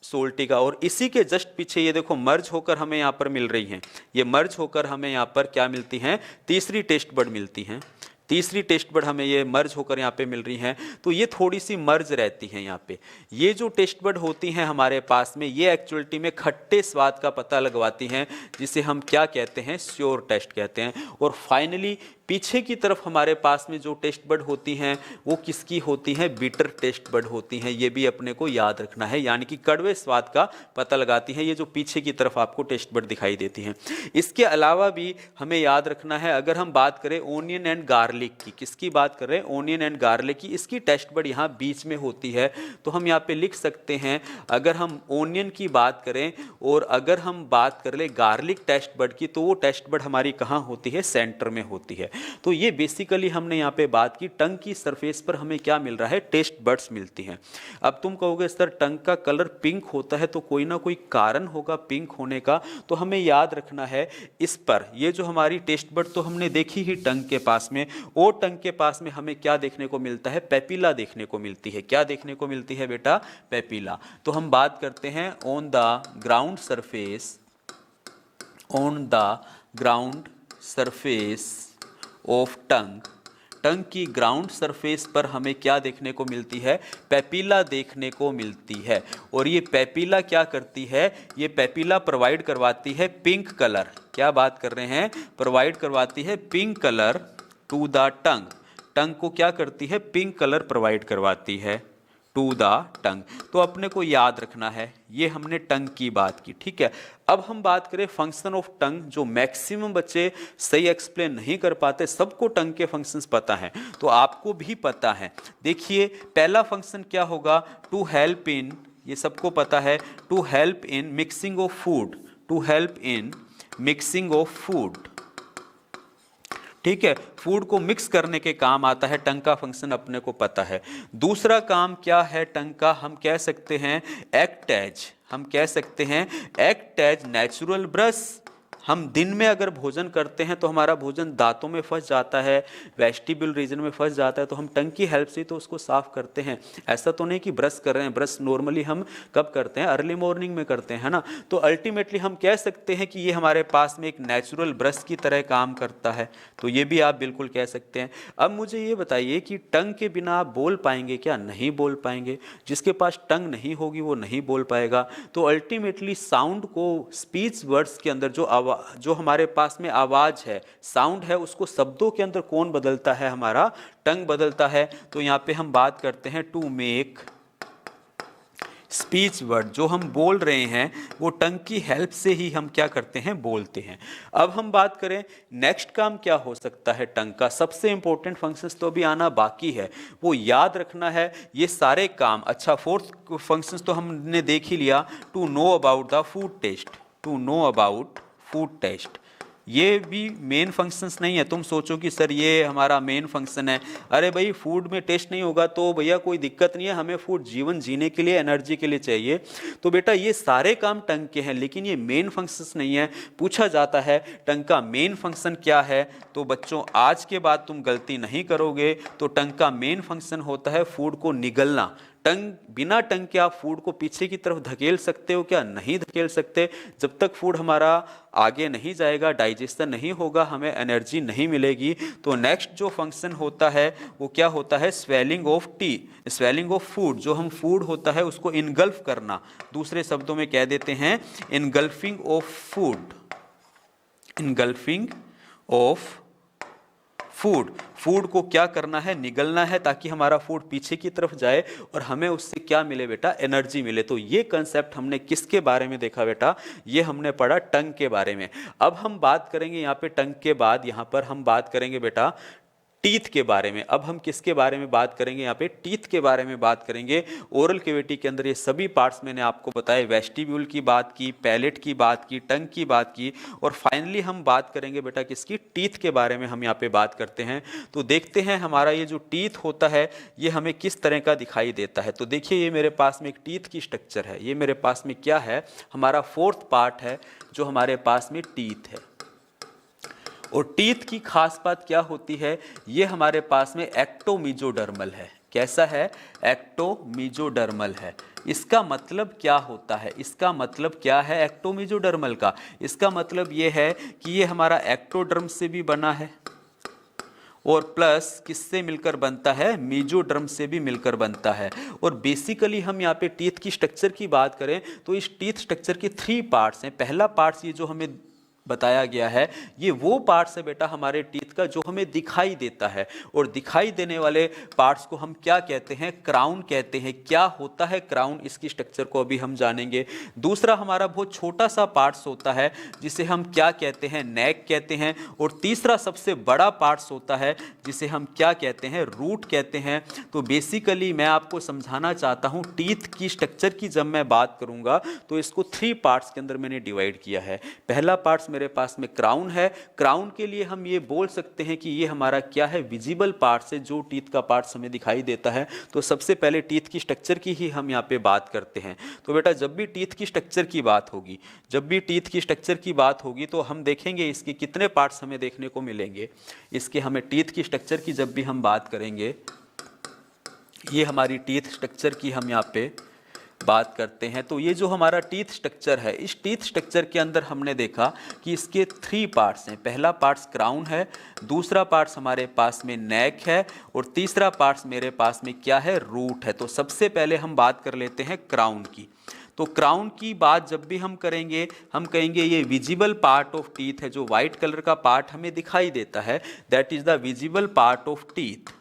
सोल्टी का। और इसी के जस्ट पीछे ये देखो मर्ज होकर हमें यहाँ पर मिल रही हैं, ये मर्ज होकर हमें यहाँ पर क्या मिलती हैं, तीसरी टेस्ट बड मिलती हैं। तीसरी टेस्ट बड हमें ये मर्ज होकर यहाँ पे मिल रही हैं। तो ये थोड़ी सी मर्ज रहती हैं यहाँ पे। ये जो टेस्ट बड होती हैं हमारे पास में, ये एक्चुअलिटी में खट्टे स्वाद का पता लगवाती हैं, जिसे हम क्या कहते हैं, श्योर टेस्ट कहते हैं। और फाइनली पीछे की तरफ हमारे पास में जो टेस्ट बड होती हैं वो किसकी होती हैं, बिटर टेस्ट बड होती हैं। ये भी अपने को याद रखना है, यानी कि कड़वे स्वाद का पता लगाती हैं ये जो पीछे की तरफ आपको टेस्ट बड दिखाई देती हैं। इसके अलावा भी हमें याद रखना है, अगर हम बात करें ओनियन एंड गार्लिक की, किसकी बात कर रहे हैं, ओनियन एंड गार्लिक की, इसकी टेस्ट बड यहाँ बीच में होती है। तो हम यहाँ पे लिख सकते हैं, अगर हम ओनियन की बात करें और अगर हम बात कर ले गार्लिक टेस्ट बड की, तो वो टेस्ट बड हमारी कहाँ होती है, सेंटर में होती है। तो ये बेसिकली हमने यहाँ पे बात की, टंग की सरफेस पर हमें क्या मिल रहा है, टेस्ट बड्स मिलती हैं। अब तुम कहोगे सर टंग का कलर पिंक होता है, तो कोई ना कोई कारण होगा पिंक होने का। तो हमें याद रखना है इस पर, ये जो हमारी टेस्ट बड तो हमने देखी ही टंग के पास में, और टंग के पास में हमें क्या देखने को मिलता है, पेपिला देखने को मिलती है। क्या देखने को मिलती है बेटा, पेपिला। तो हम बात करते हैं on the ground surface, on the ground surface of tongue, tongue की ग्राउंड सरफेस पर हमें क्या देखने को मिलती है, पेपिला देखने को मिलती है। और ये पेपिला क्या करती है, ये पेपिला प्रोवाइड करवाती है पिंक कलर। क्या बात कर रहे हैं, प्रोवाइड करवाती है pink colour to the tongue. Tongue को क्या करती है, पिंक कलर प्रोवाइड करवाती है टू द टंग। तो अपने को याद रखना है, ये हमने टंग की बात की, ठीक है। अब हम बात करें फंक्शन ऑफ टंग, जो मैक्सिमम बच्चे सही एक्सप्लेन नहीं कर पाते, सबको टंग के फंक्शंस पता हैं, तो आपको भी पता है। देखिए पहला फंक्शन क्या होगा, टू हेल्प इन, ये सबको पता है, to help in mixing of food, to help in mixing of food, ठीक है। फूड को मिक्स करने के काम आता है, टंग का फंक्शन अपने को पता है। दूसरा काम क्या है टंग का, हम कह सकते हैं एक्ट एज, हम कह सकते हैं एक्ट एज नेचुरल ब्रश। हम दिन में अगर भोजन करते हैं तो हमारा भोजन दांतों में फंस जाता है, वेस्टिब्यूल रीजन में फंस जाता है, तो हम टंग की हेल्प से तो उसको साफ करते हैं। ऐसा तो नहीं कि ब्रश कर रहे हैं, ब्रश नॉर्मली हम कब करते हैं, अर्ली मॉर्निंग में करते हैं, है ना। तो अल्टीमेटली हम कह सकते हैं कि ये हमारे पास में एक नेचुरल ब्रश की तरह काम करता है, तो ये भी आप बिल्कुल कह सकते हैं। अब मुझे ये बताइए कि टंग के बिना आप बोल पाएंगे क्या, नहीं बोल पाएंगे। जिसके पास टंग नहीं होगी वो नहीं बोल पाएगा। तो अल्टीमेटली साउंड को, स्पीच वर्ड्स के अंदर जो हमारे पास में आवाज है, साउंड है, उसको शब्दों के अंदर कौन बदलता है, हमारा टंग बदलता है। तो यहाँ पे हम बात करते हैं टू मेक स्पीच वर्ड, जो हम बोल रहे हैं वो टंग की हेल्प से ही हम क्या करते हैं, बोलते हैं। अब हम बात करें नेक्स्ट काम क्या हो सकता है टंग का, सबसे इंपॉर्टेंट फंक्शंस तो अभी आना बाकी है, वो याद रखना है ये सारे काम। अच्छा, फोर्थ फंक्शंस तो हमने देख ही लिया, to know about the food taste, to know about food taste. ये भी मेन फंक्शंस नहीं है। तुम सोचो कि सर ये हमारा मेन फंक्शन है, अरे भाई फूड में टेस्ट नहीं होगा तो भैया कोई दिक्कत नहीं है, हमें फूड जीवन जीने के लिए, एनर्जी के लिए चाहिए। तो बेटा ये सारे काम टंग के हैं, लेकिन ये मेन फंक्शंस नहीं है। पूछा जाता है टंग का मेन फंक्शन क्या है, तो बच्चों आज के बाद तुम गलती नहीं करोगे। तो टंग का मेन फंक्शन होता है फूड को निगलना। टंग, बिना टंग के आप फूड को पीछे की तरफ धकेल सकते हो क्या, नहीं धकेल सकते। जब तक फूड हमारा आगे नहीं जाएगा, डाइजेशन नहीं होगा, हमें एनर्जी नहीं मिलेगी। तो नेक्स्ट जो फंक्शन होता है वो क्या होता है, swelling of T, swelling of food. जो हम फूड होता है उसको इनगल्फ करना, दूसरे शब्दों में कह देते हैं engulfing of food, engulfing of food. Food को क्या करना है, निगलना है, ताकि हमारा फूड पीछे की तरफ जाए और हमें उससे क्या मिले बेटा, एनर्जी मिले। तो ये कंसेप्ट हमने किसके बारे में देखा बेटा, ये हमने पढ़ा टंग के बारे में। अब हम बात करेंगे यहाँ पे टंग के बाद, यहाँ पर हम बात करेंगे बेटा टीथ के बारे में। अब हम किसके बारे में बात करेंगे, यहाँ पे टीथ के बारे में बात करेंगे। ओरल कैविटी के अंदर ये सभी पार्ट्स मैंने आपको बताए, वेस्टिब्यूल की बात की, पैलेट की बात की, टंग की बात की, और फाइनली हम बात करेंगे बेटा किसकी, टीथ के बारे में हम यहाँ पे बात करते हैं। तो देखते हैं हमारा ये जो टीथ होता है ये हमें किस तरह का दिखाई देता है। तो देखिए ये मेरे पास में एक टीथ की स्ट्रक्चर है, ये मेरे पास में क्या है, हमारा फोर्थ पार्ट है जो हमारे पास में टीथ है। और टीथ की खास बात क्या होती है, ये हमारे पास में एक्टोमीजोडर्मल है। कैसा है, एक्टोमीजोडर्मल है। इसका मतलब क्या होता है, इसका मतलब क्या है एक्टोमीजोडर्मल का, इसका मतलब ये है कि ये हमारा एक्टोडर्म से भी बना है और प्लस किससे मिलकर बनता है, मीजोडर्म से भी मिलकर बनता है। और बेसिकली हम यहाँ पे टीथ की स्ट्रक्चर की बात करें तो इस टीथ स्ट्रक्चर के 3 पार्ट्स हैं। पहला पार्ट्स ये जो हमें बताया गया है, ये वो पार्ट्स है बेटा हमारे टीथ का जो हमें दिखाई देता है, और दिखाई देने वाले पार्ट्स को हम क्या कहते हैं, क्राउन कहते हैं। क्या होता है क्राउन, इसकी स्ट्रक्चर को अभी हम जानेंगे। दूसरा हमारा बहुत छोटा सा पार्ट्स होता है जिसे हम क्या कहते हैं, नेक कहते हैं। और तीसरा सबसे बड़ा पार्ट्स होता है जिसे हम क्या कहते हैं, रूट कहते हैं। तो बेसिकली मैं आपको समझाना चाहता हूं, टीथ की स्ट्रक्चर की जब मैं बात करूंगा तो इसको 3 पार्ट्स के अंदर मैंने डिवाइड किया है। पहला पार्ट्स मेरे पास में क्राउन है। क्राउन के लिए हम ये बोल सकते हैं कि ये हमारा क्या है, विजिबल पार्ट्स है, जो टीथ का पार्ट्स हमें दिखाई देता है। तो सबसे पहले टीथ की स्ट्रक्चर की ही हम यहाँ पे बात करते हैं। तो बेटा जब भी टीथ की स्ट्रक्चर की बात होगी, जब भी टीथ की स्ट्रक्चर की बात होगी तो हम देखेंगे इसके कितने पार्ट्स हमें देखने को मिलेंगे। इसके हमें टीथ की स्ट्रक्चर की जब भी हम बात करेंगे, ये हमारी टीथ स्ट्रक्चर की हम यहाँ पे बात करते हैं। तो ये जो हमारा टीथ स्ट्रक्चर है, इस टीथ स्ट्रक्चर के अंदर हमने देखा कि इसके 3 पार्ट्स हैं। पहला पार्ट्स क्राउन है, दूसरा पार्ट्स हमारे पास में नेक है, और तीसरा पार्ट्स मेरे पास में क्या है, रूट है। तो सबसे पहले हम बात कर लेते हैं क्राउन की। तो क्राउन की बात जब भी हम करेंगे, हम कहेंगे ये विजिबल पार्ट ऑफ टीथ है, जो व्हाइट कलर का पार्ट हमें दिखाई देता है, that is the visible part of teeth.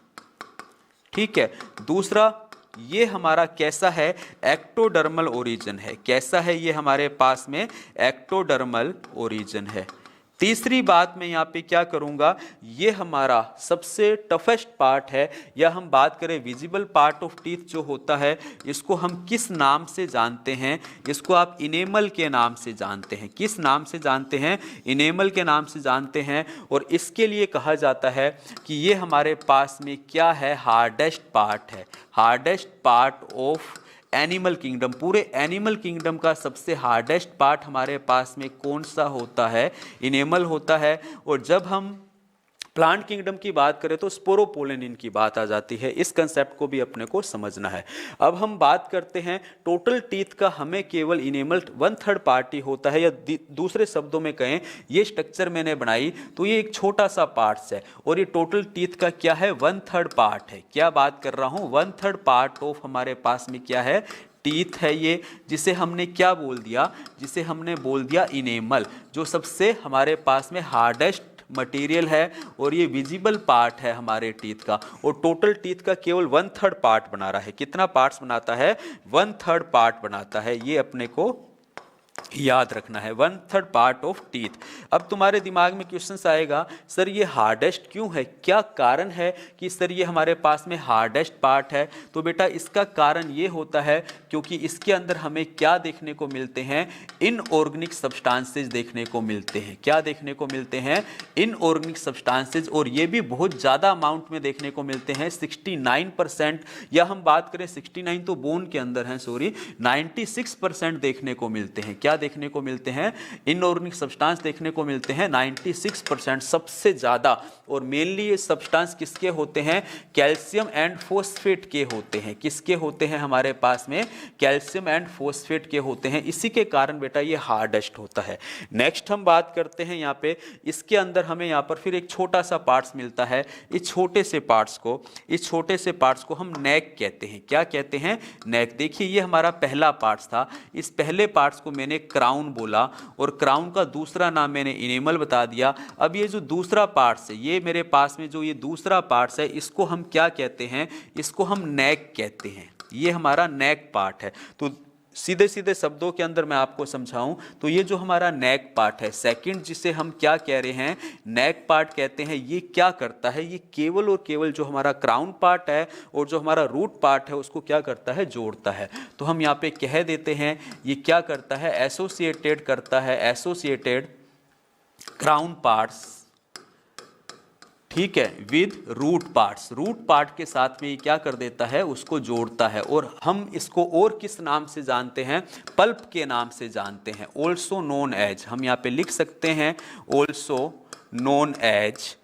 ठीक है। दूसरा, ये हमारा कैसा है, एक्टोडर्मल ओरिजिन है। कैसा है ये हमारे पास में, एक्टोडर्मल ओरिजिन है। तीसरी बात मैं यहाँ पे क्या करूँगा, ये हमारा सबसे टफेस्ट पार्ट है, या हम बात करें विजिबल पार्ट ऑफ टीथ जो होता है, इसको हम किस नाम से जानते हैं, इसको आप इनेमल के नाम से जानते हैं। किस नाम से जानते हैं, इनेमल के नाम से जानते हैं। और इसके लिए कहा जाता है कि ये हमारे पास में क्या है, हार्डेस्ट पार्ट है, hardest part of animal kingdom. पूरे एनिमल किंगडम का सबसे हार्डेस्ट पार्ट हमारे पास में कौन सा होता है, इनेमल होता है। और जब हम प्लांट किंगडम की बात करें तो स्पोरोपोलेन इनकी बात आ जाती है। इस कंसेप्ट को भी अपने को समझना है। अब हम बात करते हैं टोटल टीथ का, हमें केवल इनेमल 1/3 पार्ट ही होता है, या दूसरे शब्दों में कहें, ये स्ट्रक्चर मैंने बनाई तो ये एक छोटा सा पार्ट्स है, और ये टोटल टीथ का क्या है, 1/3 पार्ट है। क्या बात कर रहा हूँ, 1/3 पार्ट ऑफ हमारे पास में क्या है, टीथ है ये, जिसे हमने क्या बोल दिया, जिसे हमने बोल दिया इनेमल, जो सबसे हमारे पास में हार्डेस्ट मटेरियल है, और ये विजिबल पार्ट है हमारे टीथ का। और टोटल टीथ का केवल 1/3 पार्ट बना रहा है। कितना पार्ट्स बनाता है, 1/3 पार्ट बनाता है। ये अपने को याद रखना है, 1/3 पार्ट ऑफ टीथ। अब तुम्हारे दिमाग में क्वेश्चन आएगा, सर ये हार्डेस्ट क्यों है, क्या कारण है कि सर ये हमारे पास में हार्डेस्ट पार्ट है। तो बेटा इसका कारण ये होता है क्योंकि इसके अंदर हमें क्या देखने को मिलते हैं, इनऑर्गेनिक सब्सटेंसेस देखने को मिलते हैं। क्या देखने को मिलते हैं, इनऑर्गेनिक सब्सटेंसेस, और ये भी बहुत ज़्यादा अमाउंट में देखने को मिलते हैं, 69%, या हम बात करें 69 तो बोन के अंदर है, सॉरी, 96% देखने को मिलते हैं। क्या देखने को मिलते हैं, इनऑर्गेनिक सब्सटेंस देखने को मिलते हैं 96%, सबसे ज्यादा। और मेनली ये सब्सटेंस किसके होते हैं, कैल्शियम एंड फोस्फेट के होते हैं। किसके होते हैं हमारे पास में, कैल्शियम एंड फोस्फेट के होते हैं। इसी के कारण बेटा ये हार्डेस्ट होता है। नेक्स्ट हम बात करते हैं यहाँ पे, इसके अंदर हमें यहाँ पर फिर एक छोटा सा पार्ट्स मिलता है। इस छोटे से पार्ट्स को हम नेक कहते हैं। क्या कहते हैं, नेक। देखिए ये हमारा पहला पार्ट्स था, इस पहले पार्ट्स को मैंने क्राउन बोला, और क्राउन का दूसरा नाम मैंने इनेमल बता दिया। अब ये जो दूसरा पार्ट्स है, ये मेरे पास में जो ये दूसरा पार्ट्स है, इसको हम क्या कहते हैं, इसको हम नेक कहते हैं। ये हमारा नेक पार्ट है। तो सीधे सीधे शब्दों के अंदर मैं आपको समझाऊं तो ये जो हमारा नेक पार्ट है, सेकंड जिसे हम क्या कह रहे हैं, नेक पार्ट कहते हैं, ये क्या करता है, ये केवल और केवल जो हमारा क्राउन पार्ट है और जो हमारा रूट पार्ट है उसको क्या करता है, जोड़ता है। तो हम यहाँ पे कह देते हैं ये क्या करता है, एसोसिएटेड करता है, एसोसिएटेड क्राउन पार्ट्स, ठीक है, with root parts. Root part के साथ में ये क्या कर देता है, उसको जोड़ता है। और हम इसको और किस नाम से जानते हैं, पल्प के नाम से जानते हैं, ऑल्सो नोन एज। हम यहाँ पे लिख सकते हैं ऑल्सो नोन एज,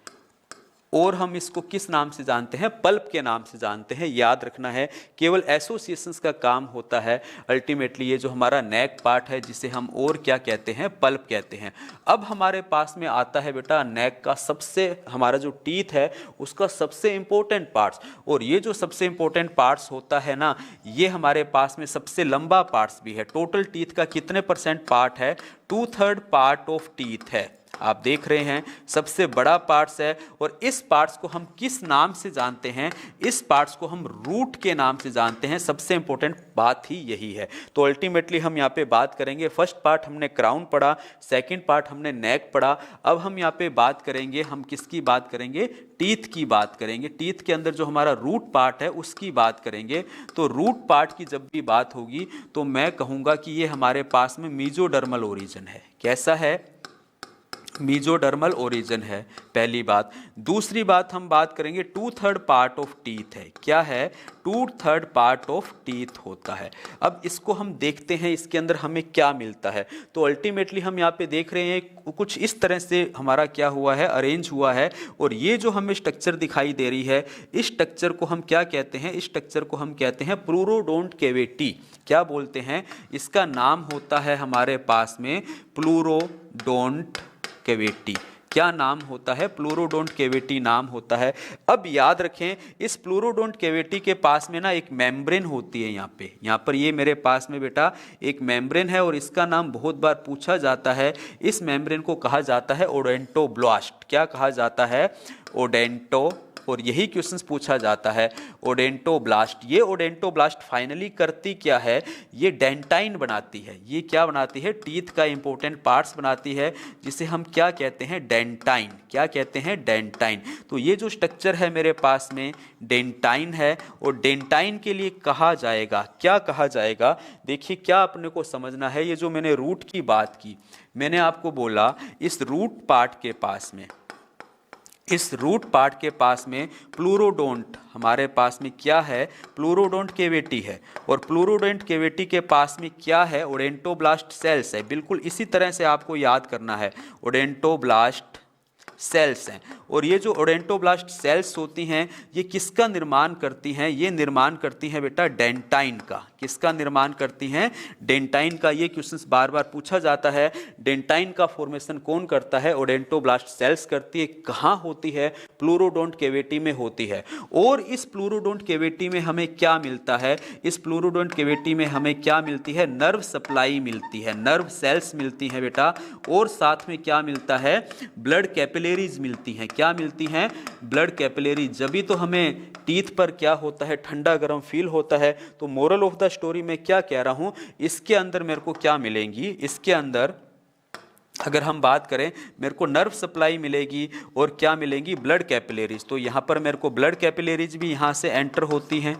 और हम इसको किस नाम से जानते हैं, पल्प के नाम से जानते हैं। याद रखना है, केवल एसोसिएशंस का काम होता है। अल्टीमेटली ये जो हमारा नेक पार्ट है जिसे हम और क्या कहते हैं, पल्प कहते हैं। अब हमारे पास में आता है बेटा नेक का सबसे, हमारा जो टीथ है उसका सबसे इंपॉर्टेंट पार्ट्स। और ये जो सबसे इंपॉर्टेंट पार्ट्स होता है ना, ये हमारे पास में सबसे लंबा पार्ट्स भी है। टोटल टीथ का कितने % पार्ट है, 2/3 पार्ट ऑफ टीथ है। आप देख रहे हैं सबसे बड़ा पार्ट्स है, और इस पार्ट्स को हम किस नाम से जानते हैं? इस पार्ट्स को हम रूट के नाम से जानते हैं। सबसे इंपॉर्टेंट बात ही यही है। तो अल्टीमेटली हम यहाँ पे बात करेंगे, फर्स्ट पार्ट हमने क्राउन पढ़ा, सेकंड पार्ट हमने नेक पढ़ा, अब हम यहाँ पे बात करेंगे, हम किसकी बात करेंगे? टीथ की बात करेंगे। टीथ के अंदर जो हमारा रूट पार्ट है उसकी बात करेंगे। तो रूट पार्ट की जब भी बात होगी तो मैं कहूँगा कि ये हमारे पास में मीजोडर्मल ओरिजिन है। कैसा है? मीजोडर्मल ओरिजिन है, पहली बात। दूसरी बात हम बात करेंगे 2/3 पार्ट ऑफ टीथ है। क्या है? 2/3 पार्ट ऑफ टीथ होता है। अब इसको हम देखते हैं इसके अंदर हमें क्या मिलता है। तो अल्टीमेटली हम यहाँ पे देख रहे हैं कुछ इस तरह से हमारा क्या हुआ है, अरेंज हुआ है। और ये जो हमें स्ट्रक्चर दिखाई दे रही है, इस स्ट्रक्चर को हम क्या कहते हैं? इस स्ट्रक्चर को हम कहते हैं प्लूरोडोंट कैविटी। क्या बोलते हैं? इसका नाम होता है हमारे पास में प्लूरोडोंट कैविटी। क्या नाम होता है? प्लूरोडोंट कैविटी नाम होता है। अब याद रखें, इस प्लूरोडोंट कैविटी के पास में ना एक मेम्ब्रेन होती है। यहाँ पर ये मेरे पास में बेटा एक मेम्ब्रेन है, और इसका नाम बहुत बार पूछा जाता है। इस मेम्ब्रेन को कहा जाता है ओडेंटोब्लास्ट। क्या कहा जाता है? ओडेंटो। और यही क्वेश्चंस पूछा जाता है, ओडेंटोब्लास्ट। ये ओडेंटोब्लास्ट फाइनली करती क्या है? ये डेंटाइन बनाती है। ये क्या बनाती है? टीथ का इंपॉर्टेंट पार्ट्स बनाती है, जिसे हम क्या कहते हैं? डेंटाइन। क्या कहते हैं? डेंटाइन। तो ये जो स्ट्रक्चर है मेरे पास में डेंटाइन है, और डेंटाइन के लिए कहा जाएगा, क्या कहा जाएगा? देखिए क्या अपने को समझना है। ये जो मैंने रूट की बात की, मैंने आपको बोला इस रूट पार्ट के पास में, इस रूट पार्ट के पास में प्लूरोडोंट हमारे पास में क्या है? प्लूरोडोंट कैविटी है। और प्लूरोडोंट कैविटी के पास में क्या है? ओडेंटोब्लास्ट सेल्स है। बिल्कुल इसी तरह से आपको याद करना है, ओडेंटोब्लास्ट सेल्स हैं। और ये जो ओडेंटोब्लास्ट सेल्स होती हैं, ये किसका निर्माण करती हैं? ये निर्माण करती हैं बेटा डेंटाइन का। किसका निर्माण करती हैं? डेंटाइन का। ये क्वेश्चंस बार बार पूछा जाता है। डेंटाइन का फॉर्मेशन कौन करता है? ओडेंटोब्लास्ट सेल्स करती है। कहाँ होती है? प्लूरोडोंट कैविटी में होती है। और इस प्लूरोडोंट कैविटी में हमें क्या मिलता है? इस प्लूरोडोंट कैविटी में हमें क्या मिलती है? नर्व सप्लाई मिलती है, नर्व सेल्स मिलती हैं बेटा। और साथ में क्या मिलता है? ब्लड कैपिलरीज मिलती हैं। क्या मिलती हैं? Blood capillaries. जब भी तो हमें टीथ पर क्या होता है? ठंडा गर्म फील होता है। तो मोरल ऑफ द स्टोरी में क्या कह रहा हूं, इसके अंदर मेरे को क्या मिलेंगी? इसके अंदर अगर हम बात करें, मेरे को नर्व सप्लाई मिलेगी, और क्या मिलेंगी? Blood capillaries. तो यहां पर मेरे को ब्लड कैपिलरीज भी यहां से एंटर होती हैं,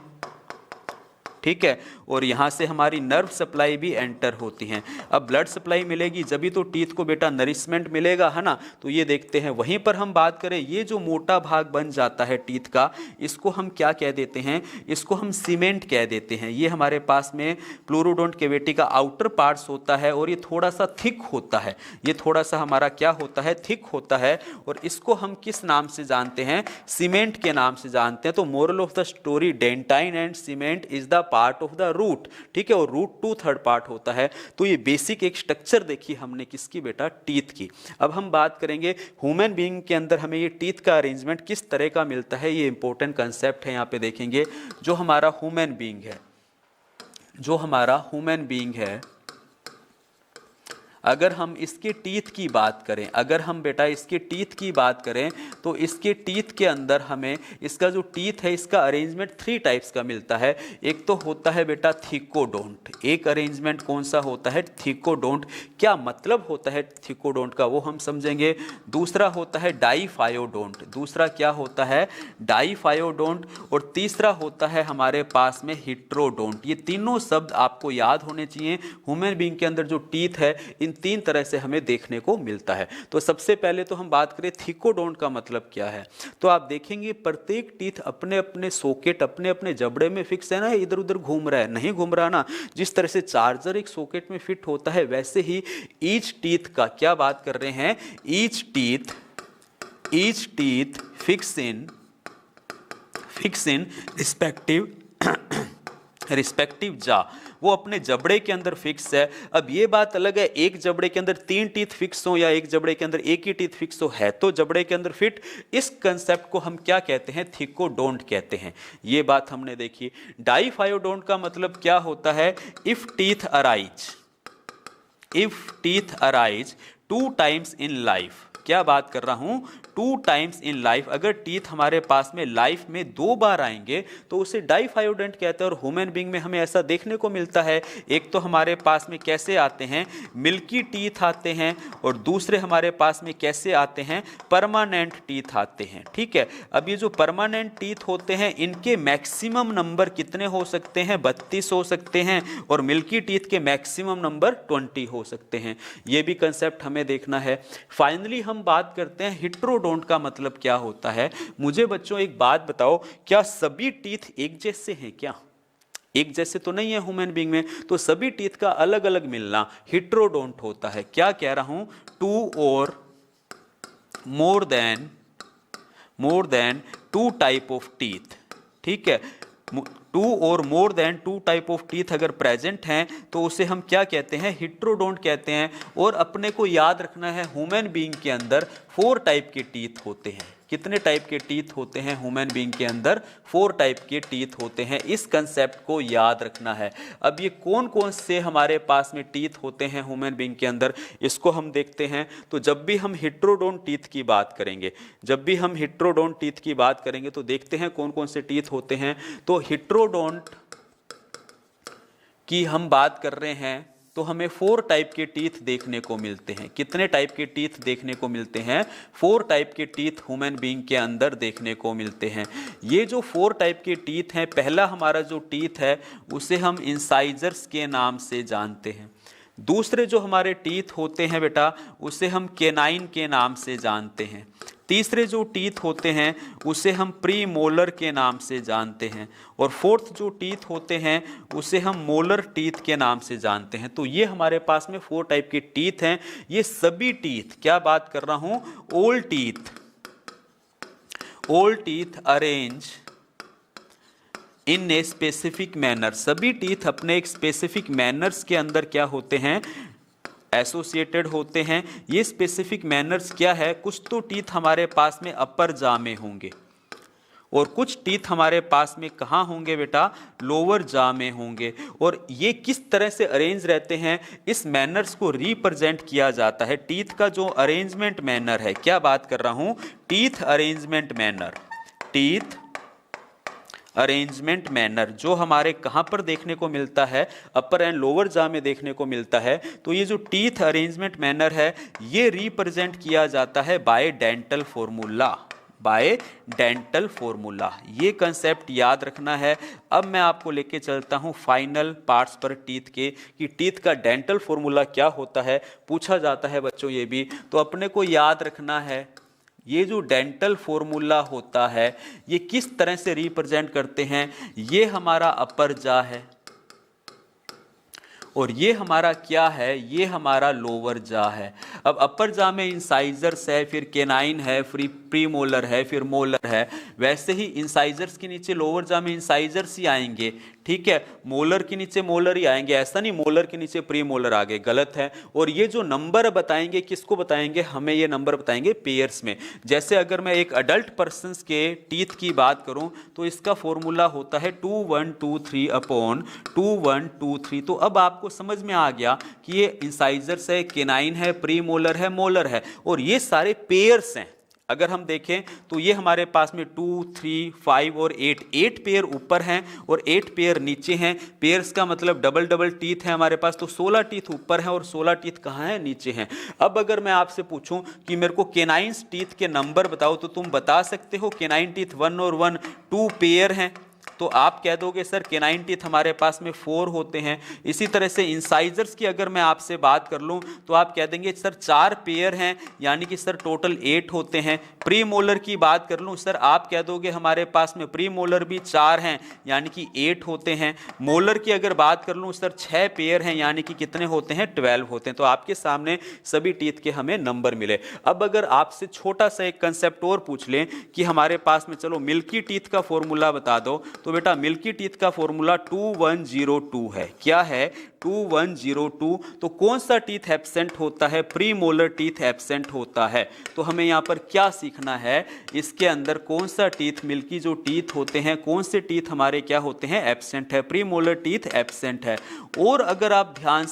ठीक है। और यहाँ से हमारी नर्व सप्लाई भी एंटर होती हैं। अब ब्लड सप्लाई मिलेगी जब भी तो टीथ को बेटा नरिशमेंट मिलेगा, है ना। तो ये देखते हैं। वहीं पर हम बात करें, ये जो मोटा भाग बन जाता है टीथ का, इसको हम क्या कह देते हैं? इसको हम सीमेंट कह देते हैं। ये हमारे पास में प्लूरोडोंट कैविटी का आउटर पार्ट्स होता है, और ये थोड़ा सा थिक होता है। ये थोड़ा सा हमारा क्या होता है? थिक होता है। और इसको हम किस नाम से जानते हैं? सीमेंट के नाम से जानते हैं। तो moral of the story, dentine and cement is the part of the root, ठीक है। और रूट 2/3 पार्ट होता है। तो ये बेसिक एक स्ट्रक्चर देखी हमने किसकी बेटा? टीथ की। अब हम बात करेंगे ह्यूमन बीइंग के अंदर हमें ये टीथ का अरेंजमेंट किस तरह का मिलता है। ये इंपॉर्टेंट कंसेप्ट है। यहाँ पे देखेंगे जो हमारा ह्यूमन बीइंग है, जो हमारा ह्यूमन बीइंग है, अगर हम इसके टीथ की बात करें, अगर हम बेटा इसके टीथ की बात करें, तो इसके टीथ के अंदर हमें इसका जो टीथ है इसका अरेंजमेंट 3 टाइप्स का मिलता है। एक तो होता है बेटा थिकोडोंट। एक अरेंजमेंट कौन सा होता है? थिकोडोंट। क्या मतलब होता है थिकोडोंट का, वो हम समझेंगे। दूसरा होता है डाईफायोडोंट। दूसरा क्या होता है? डाईफायोडोंट। और तीसरा होता है हमारे पास में हिट्रोडोंट। ये तीनों शब्द आपको याद होने चाहिए। ह्यूमन बीइंग के अंदर जो टीथ है, इन 3 तरह से हमें देखने को मिलता है। तो सबसे पहले तो हम बात करें थिकोडोंट का मतलब क्या है। तो आप देखेंगे प्रत्येक टीथ अपने अपने सॉकेट, अपने अपने जबड़े में फिक्स है ना, इधर उधर घूम रहा है, नहीं घूम रहा ना। जिस तरह से चार्जर एक सॉकेट में फिट होता है, वैसे ही ईच टीथ का क्या बात कर रहे हैं? Each teeth fix in respective जा, वो अपने जबड़े के अंदर फिक्स है। अब ये बात अलग है, एक जबड़े के अंदर 3 टीथ फिक्स हो, या एक जबड़े के अंदर एक ही टीथ फिक्स हो, है तो जबड़े के अंदर फिट। इस कंसेप्ट को हम क्या कहते हैं? थिकोडोंट कहते हैं। ये बात हमने देखी। डाईफायोडोंट का मतलब क्या होता है? If teeth arise, if teeth arise 2 times in life, क्या बात कर रहा हूं, 2 टाइम्स इन लाइफ, अगर टीथ हमारे पास में लाइफ में 2 बार आएंगे तो उसे डाइफायोडेंट कहते हैं। और ह्यूमन बीइंग में हमें ऐसा देखने को मिलता है, एक तो हमारे पास में कैसे आते हैं, मिल्की टीथ आते हैं, और दूसरे हमारे पास में कैसे आते हैं, परमानेंट टीथ आते हैं। ठीक है, अब ये जो परमानेंट टीथ होते हैं इनके मैक्सिमम नंबर कितने हो सकते हैं, 32 हो सकते हैं, और मिल्की टीथ के मैक्सिमम नंबर 20 हो सकते हैं। ये भी कंसेप्ट हमें देखना है। फाइनली हम बात करते हैं हेट्रोडोंट का मतलब क्या होता है। मुझे बच्चों एक बात बताओ, क्या सभी टीथ एक जैसे हैं क्या? एक जैसे तो नहीं है ह्यूमन बीइंग में, तो सभी टीथ का अलग अलग मिलना हेट्रोडोंट होता है। क्या कह रहा हूं, 2 और more than 2 type of teeth. ठीक है, 2 और more than 2 type of teeth अगर प्रेजेंट हैं तो उसे हम क्या कहते हैं, हेट्रोडोंट कहते हैं। और अपने को याद रखना है ह्यूमन बीइंग के अंदर 4 टाइप के टीथ होते हैं। कितने टाइप के टीथ होते हैं ह्यूमन बीइंग के अंदर? 4 टाइप के टीथ होते हैं। इस कंसेप्ट को याद रखना है। अब ये कौन कौन से हमारे पास में टीथ होते हैं ह्यूमन बीइंग के अंदर, इसको हम देखते हैं। तो जब भी हम हेट्रोडोंट टीथ की बात करेंगे, तो देखते हैं कौन कौन से टीथ होते हैं। तो हेट्रोडोंट की हम बात कर रहे हैं तो हमें 4 टाइप के टीथ देखने को मिलते हैं। कितने टाइप के टीथ देखने को मिलते हैं? 4 टाइप के टीथ ह्यूमन बीइंग के अंदर देखने को मिलते हैं। ये जो 4 टाइप के टीथ हैं, पहला हमारा जो टीथ है उसे हम इंसाइजर्स के नाम से जानते हैं। दूसरे जो हमारे टीथ होते हैं बेटा, उसे हम केनाइन के नाम से जानते हैं। तीसरे जो टीथ होते हैं उसे हम प्री मोलर के नाम से जानते हैं। और फोर्थ जो टीथ होते हैं उसे हम मोलर टीथ के नाम से जानते हैं। तो ये हमारे पास में 4 टाइप के टीथ हैं। ये सभी टीथ, क्या बात कर रहा हूं, all teeth arrange in a specific manner. सभी टीथ अपने एक स्पेसिफिक मैनर्स के अंदर क्या होते हैं, एसोसिएटेड होते हैं। ये स्पेसिफिक मैनर्स क्या है, कुछ तो टीथ हमारे पास में अपर जा में होंगे और कुछ टीथ हमारे पास में कहाँ होंगे बेटा, लोअर जा में होंगे। और ये किस तरह से अरेंज रहते हैं, इस मैनर्स को रिप्रेजेंट किया जाता है। टीथ का जो अरेंजमेंट मैनर है, क्या बात कर रहा हूं, टीथ अरेंजमेंट मैनर जो हमारे कहां पर देखने को मिलता है, अपर एंड लोअर जा में देखने को मिलता है। तो ये जो टीथ अरेंजमेंट मैनर है ये रिप्रेजेंट किया जाता है बाय डेंटल फॉर्मूला। ये कंसेप्ट याद रखना है। अब मैं आपको लेके चलता हूं फाइनल पार्ट्स पर टीथ के, कि टीथ का डेंटल फॉर्मूला क्या होता है, पूछा जाता है बच्चों ये भी। तो अपने को याद रखना है ये जो डेंटल फॉर्मूला होता है ये किस तरह से रिप्रेजेंट करते हैं। ये हमारा अपर जा है और ये हमारा क्या है, ये हमारा लोअर जा है। अब अपर जा में इंसाइजर्स है, फिर केनाइन है, फिर प्रीमोलर है, फिर मोलर है। वैसे ही इंसाइजर्स के नीचे लोअर जा में इंसाइजर्स ही आएंगे, ठीक है। मोलर के नीचे मोलर ही आएंगे, ऐसा नहीं मोलर के नीचे प्रीमोलर आगे, गलत है। और ये जो नंबर बताएंगे किसको बताएंगे, हमें ये नंबर बताएंगे पेयर्स में। जैसे अगर मैं एक अडल्ट पर्सन के टीथ की बात करूं तो इसका फॉर्मूला होता है 2123 अपॉन 2123। तो अब आपको समझ में आ गया कि ये इंसाइजर्स है, केनाइन है, प्रीमोलर है, मोलर है और ये सारे पेयर्स हैं। अगर हम देखें तो ये हमारे पास में 2, 3, 5 और 8 पेयर ऊपर हैं और 8 पेयर नीचे हैं। पेयर्स का मतलब डबल डबल टीथ है हमारे पास, तो 16 टीथ ऊपर हैं और 16 टीथ कहाँ हैं, नीचे हैं। अब अगर मैं आपसे पूछूं कि मेरे को केनाइन्स टीथ के नंबर बताओ तो तुम बता सकते हो केनाइन टीथ 1 और 1 2 पेयर हैं। तो आप कह दोगे सर केनाइन टीथ हमारे पास में 4 होते हैं। इसी तरह से इंसाइजर्स की अगर मैं आपसे बात कर लूं तो आप कह देंगे सर 4 पेयर हैं, यानी कि सर टोटल 8 होते हैं। प्री मोलर की बात कर लूं सर, आप कह दोगे हमारे पास में प्री मोलर भी 4 हैं, यानी कि 8 होते हैं। मोलर की अगर बात कर लूं सर 6 पेयर हैं, यानी कि कितने होते हैं, 12 होते हैं। तो आपके सामने सभी टीथ के हमें नंबर मिले। अब अगर आपसे छोटा सा एक कंसेप्ट और पूछ लें कि हमारे पास में चलो मिल्की टीथ का फॉर्मूला बता दो, तो तो बेटा मिल्की टीथ का फॉर्मूला 2102 है। क्या है? 2102। तो कौन सा टीथ एब्सेंट होता है? प्री मोलर टीथ एब्सेंट होता है। तो हमें यहाँ पर क्या सीखना है, इसके अंदर कौन सा टीथ, मिल्की जो टीथ होते हैं, कौन से टीथ हमारे क्या होते हैं? एब्सेंट है। प्री मोलर टीथ एब्सेंट है। और अगर आप ध्यान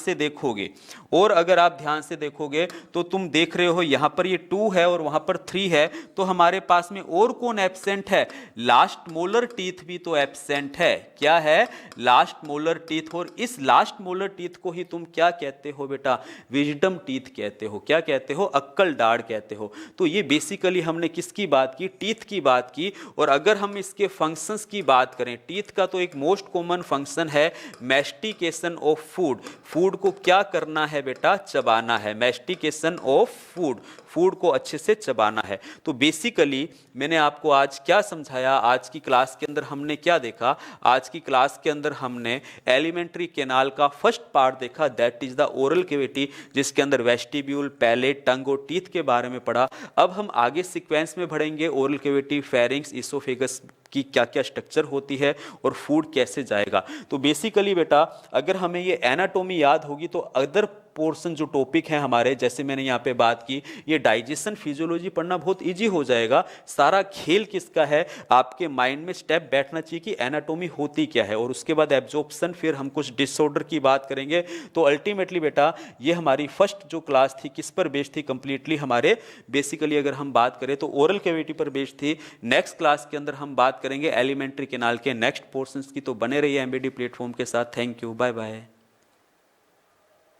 से देखोगे तो तुम देख रहे हो यहाँ पर ये 2 है और वहां पर 3 है, तो हमारे पास में और कौन एब्सेंट है? लास्ट मोलर टीथ भी तो एब्सेंट है। क्या है? Last molar teeth. और इस लास्ट मोलर टीथ को ही तुम क्या कहते हो बेटा? विजडम टीथ कहते हो। क्या कहते हो? अक्कल दाढ़ कहते हो। तो ये बेसिकली हमने किसकी बात की? टीथ की बात की। और अगर हम इसके फंक्शंस की बात करें, टीथ का तो एक मोस्ट कॉमन फंक्शन है मैस्टिकेशन ऑफ फूड। फूड को क्या करना है बेटा? चबाना है। मैस्टिकेशन ऑफ फूड, फूड को अच्छे से चबाना है। तो बेसिकली मैंने आपको आज क्या समझाया? आज की क्लास के अंदर हमने क्या देखा? आज की क्लास के अंदर हमने एलिमेंट्री कैनाल का फर्स्ट पार्ट देखा, that is the oral cavity, जिसके अंदर वेस्टिब्यूल, पैलेट, टंग और टीथ के बारे में पढ़ा। अब हम आगे सीक्वेंस में पढ़ेंगे ओरल कैविटी, फेरिंक्स, इसोफेगस की क्या क्या स्ट्रक्चर होती है और फूड कैसे जाएगा। तो बेसिकली बेटा अगर हमें ये एनाटॉमी याद होगी तो अदर पोर्शन जो टॉपिक है हमारे, जैसे मैंने यहाँ पे बात की, ये डाइजेशन, फिजियोलॉजी पढ़ना बहुत इजी हो जाएगा। सारा खेल किसका है? आपके माइंड में स्टेप बैठना चाहिए कि एनाटॉमी होती क्या है, और उसके बाद एब्जॉर्प्शन, फिर हम कुछ डिसऑर्डर की बात करेंगे। तो अल्टीमेटली बेटा ये हमारी फर्स्ट जो क्लास थी किस पर बेस्ड थी? कंप्लीटली हमारे बेसिकली अगर हम बात करें तो ओरल कैविटी पर बेस्ड थी। नेक्स्ट क्लास के अंदर हम बात करेंगे एलिमेंट्री कैनाल के नेक्स्ट पोर्शंस की। तो बने रहिए एमबीडी प्लेटफॉर्म के साथ। Thank you, bye bye.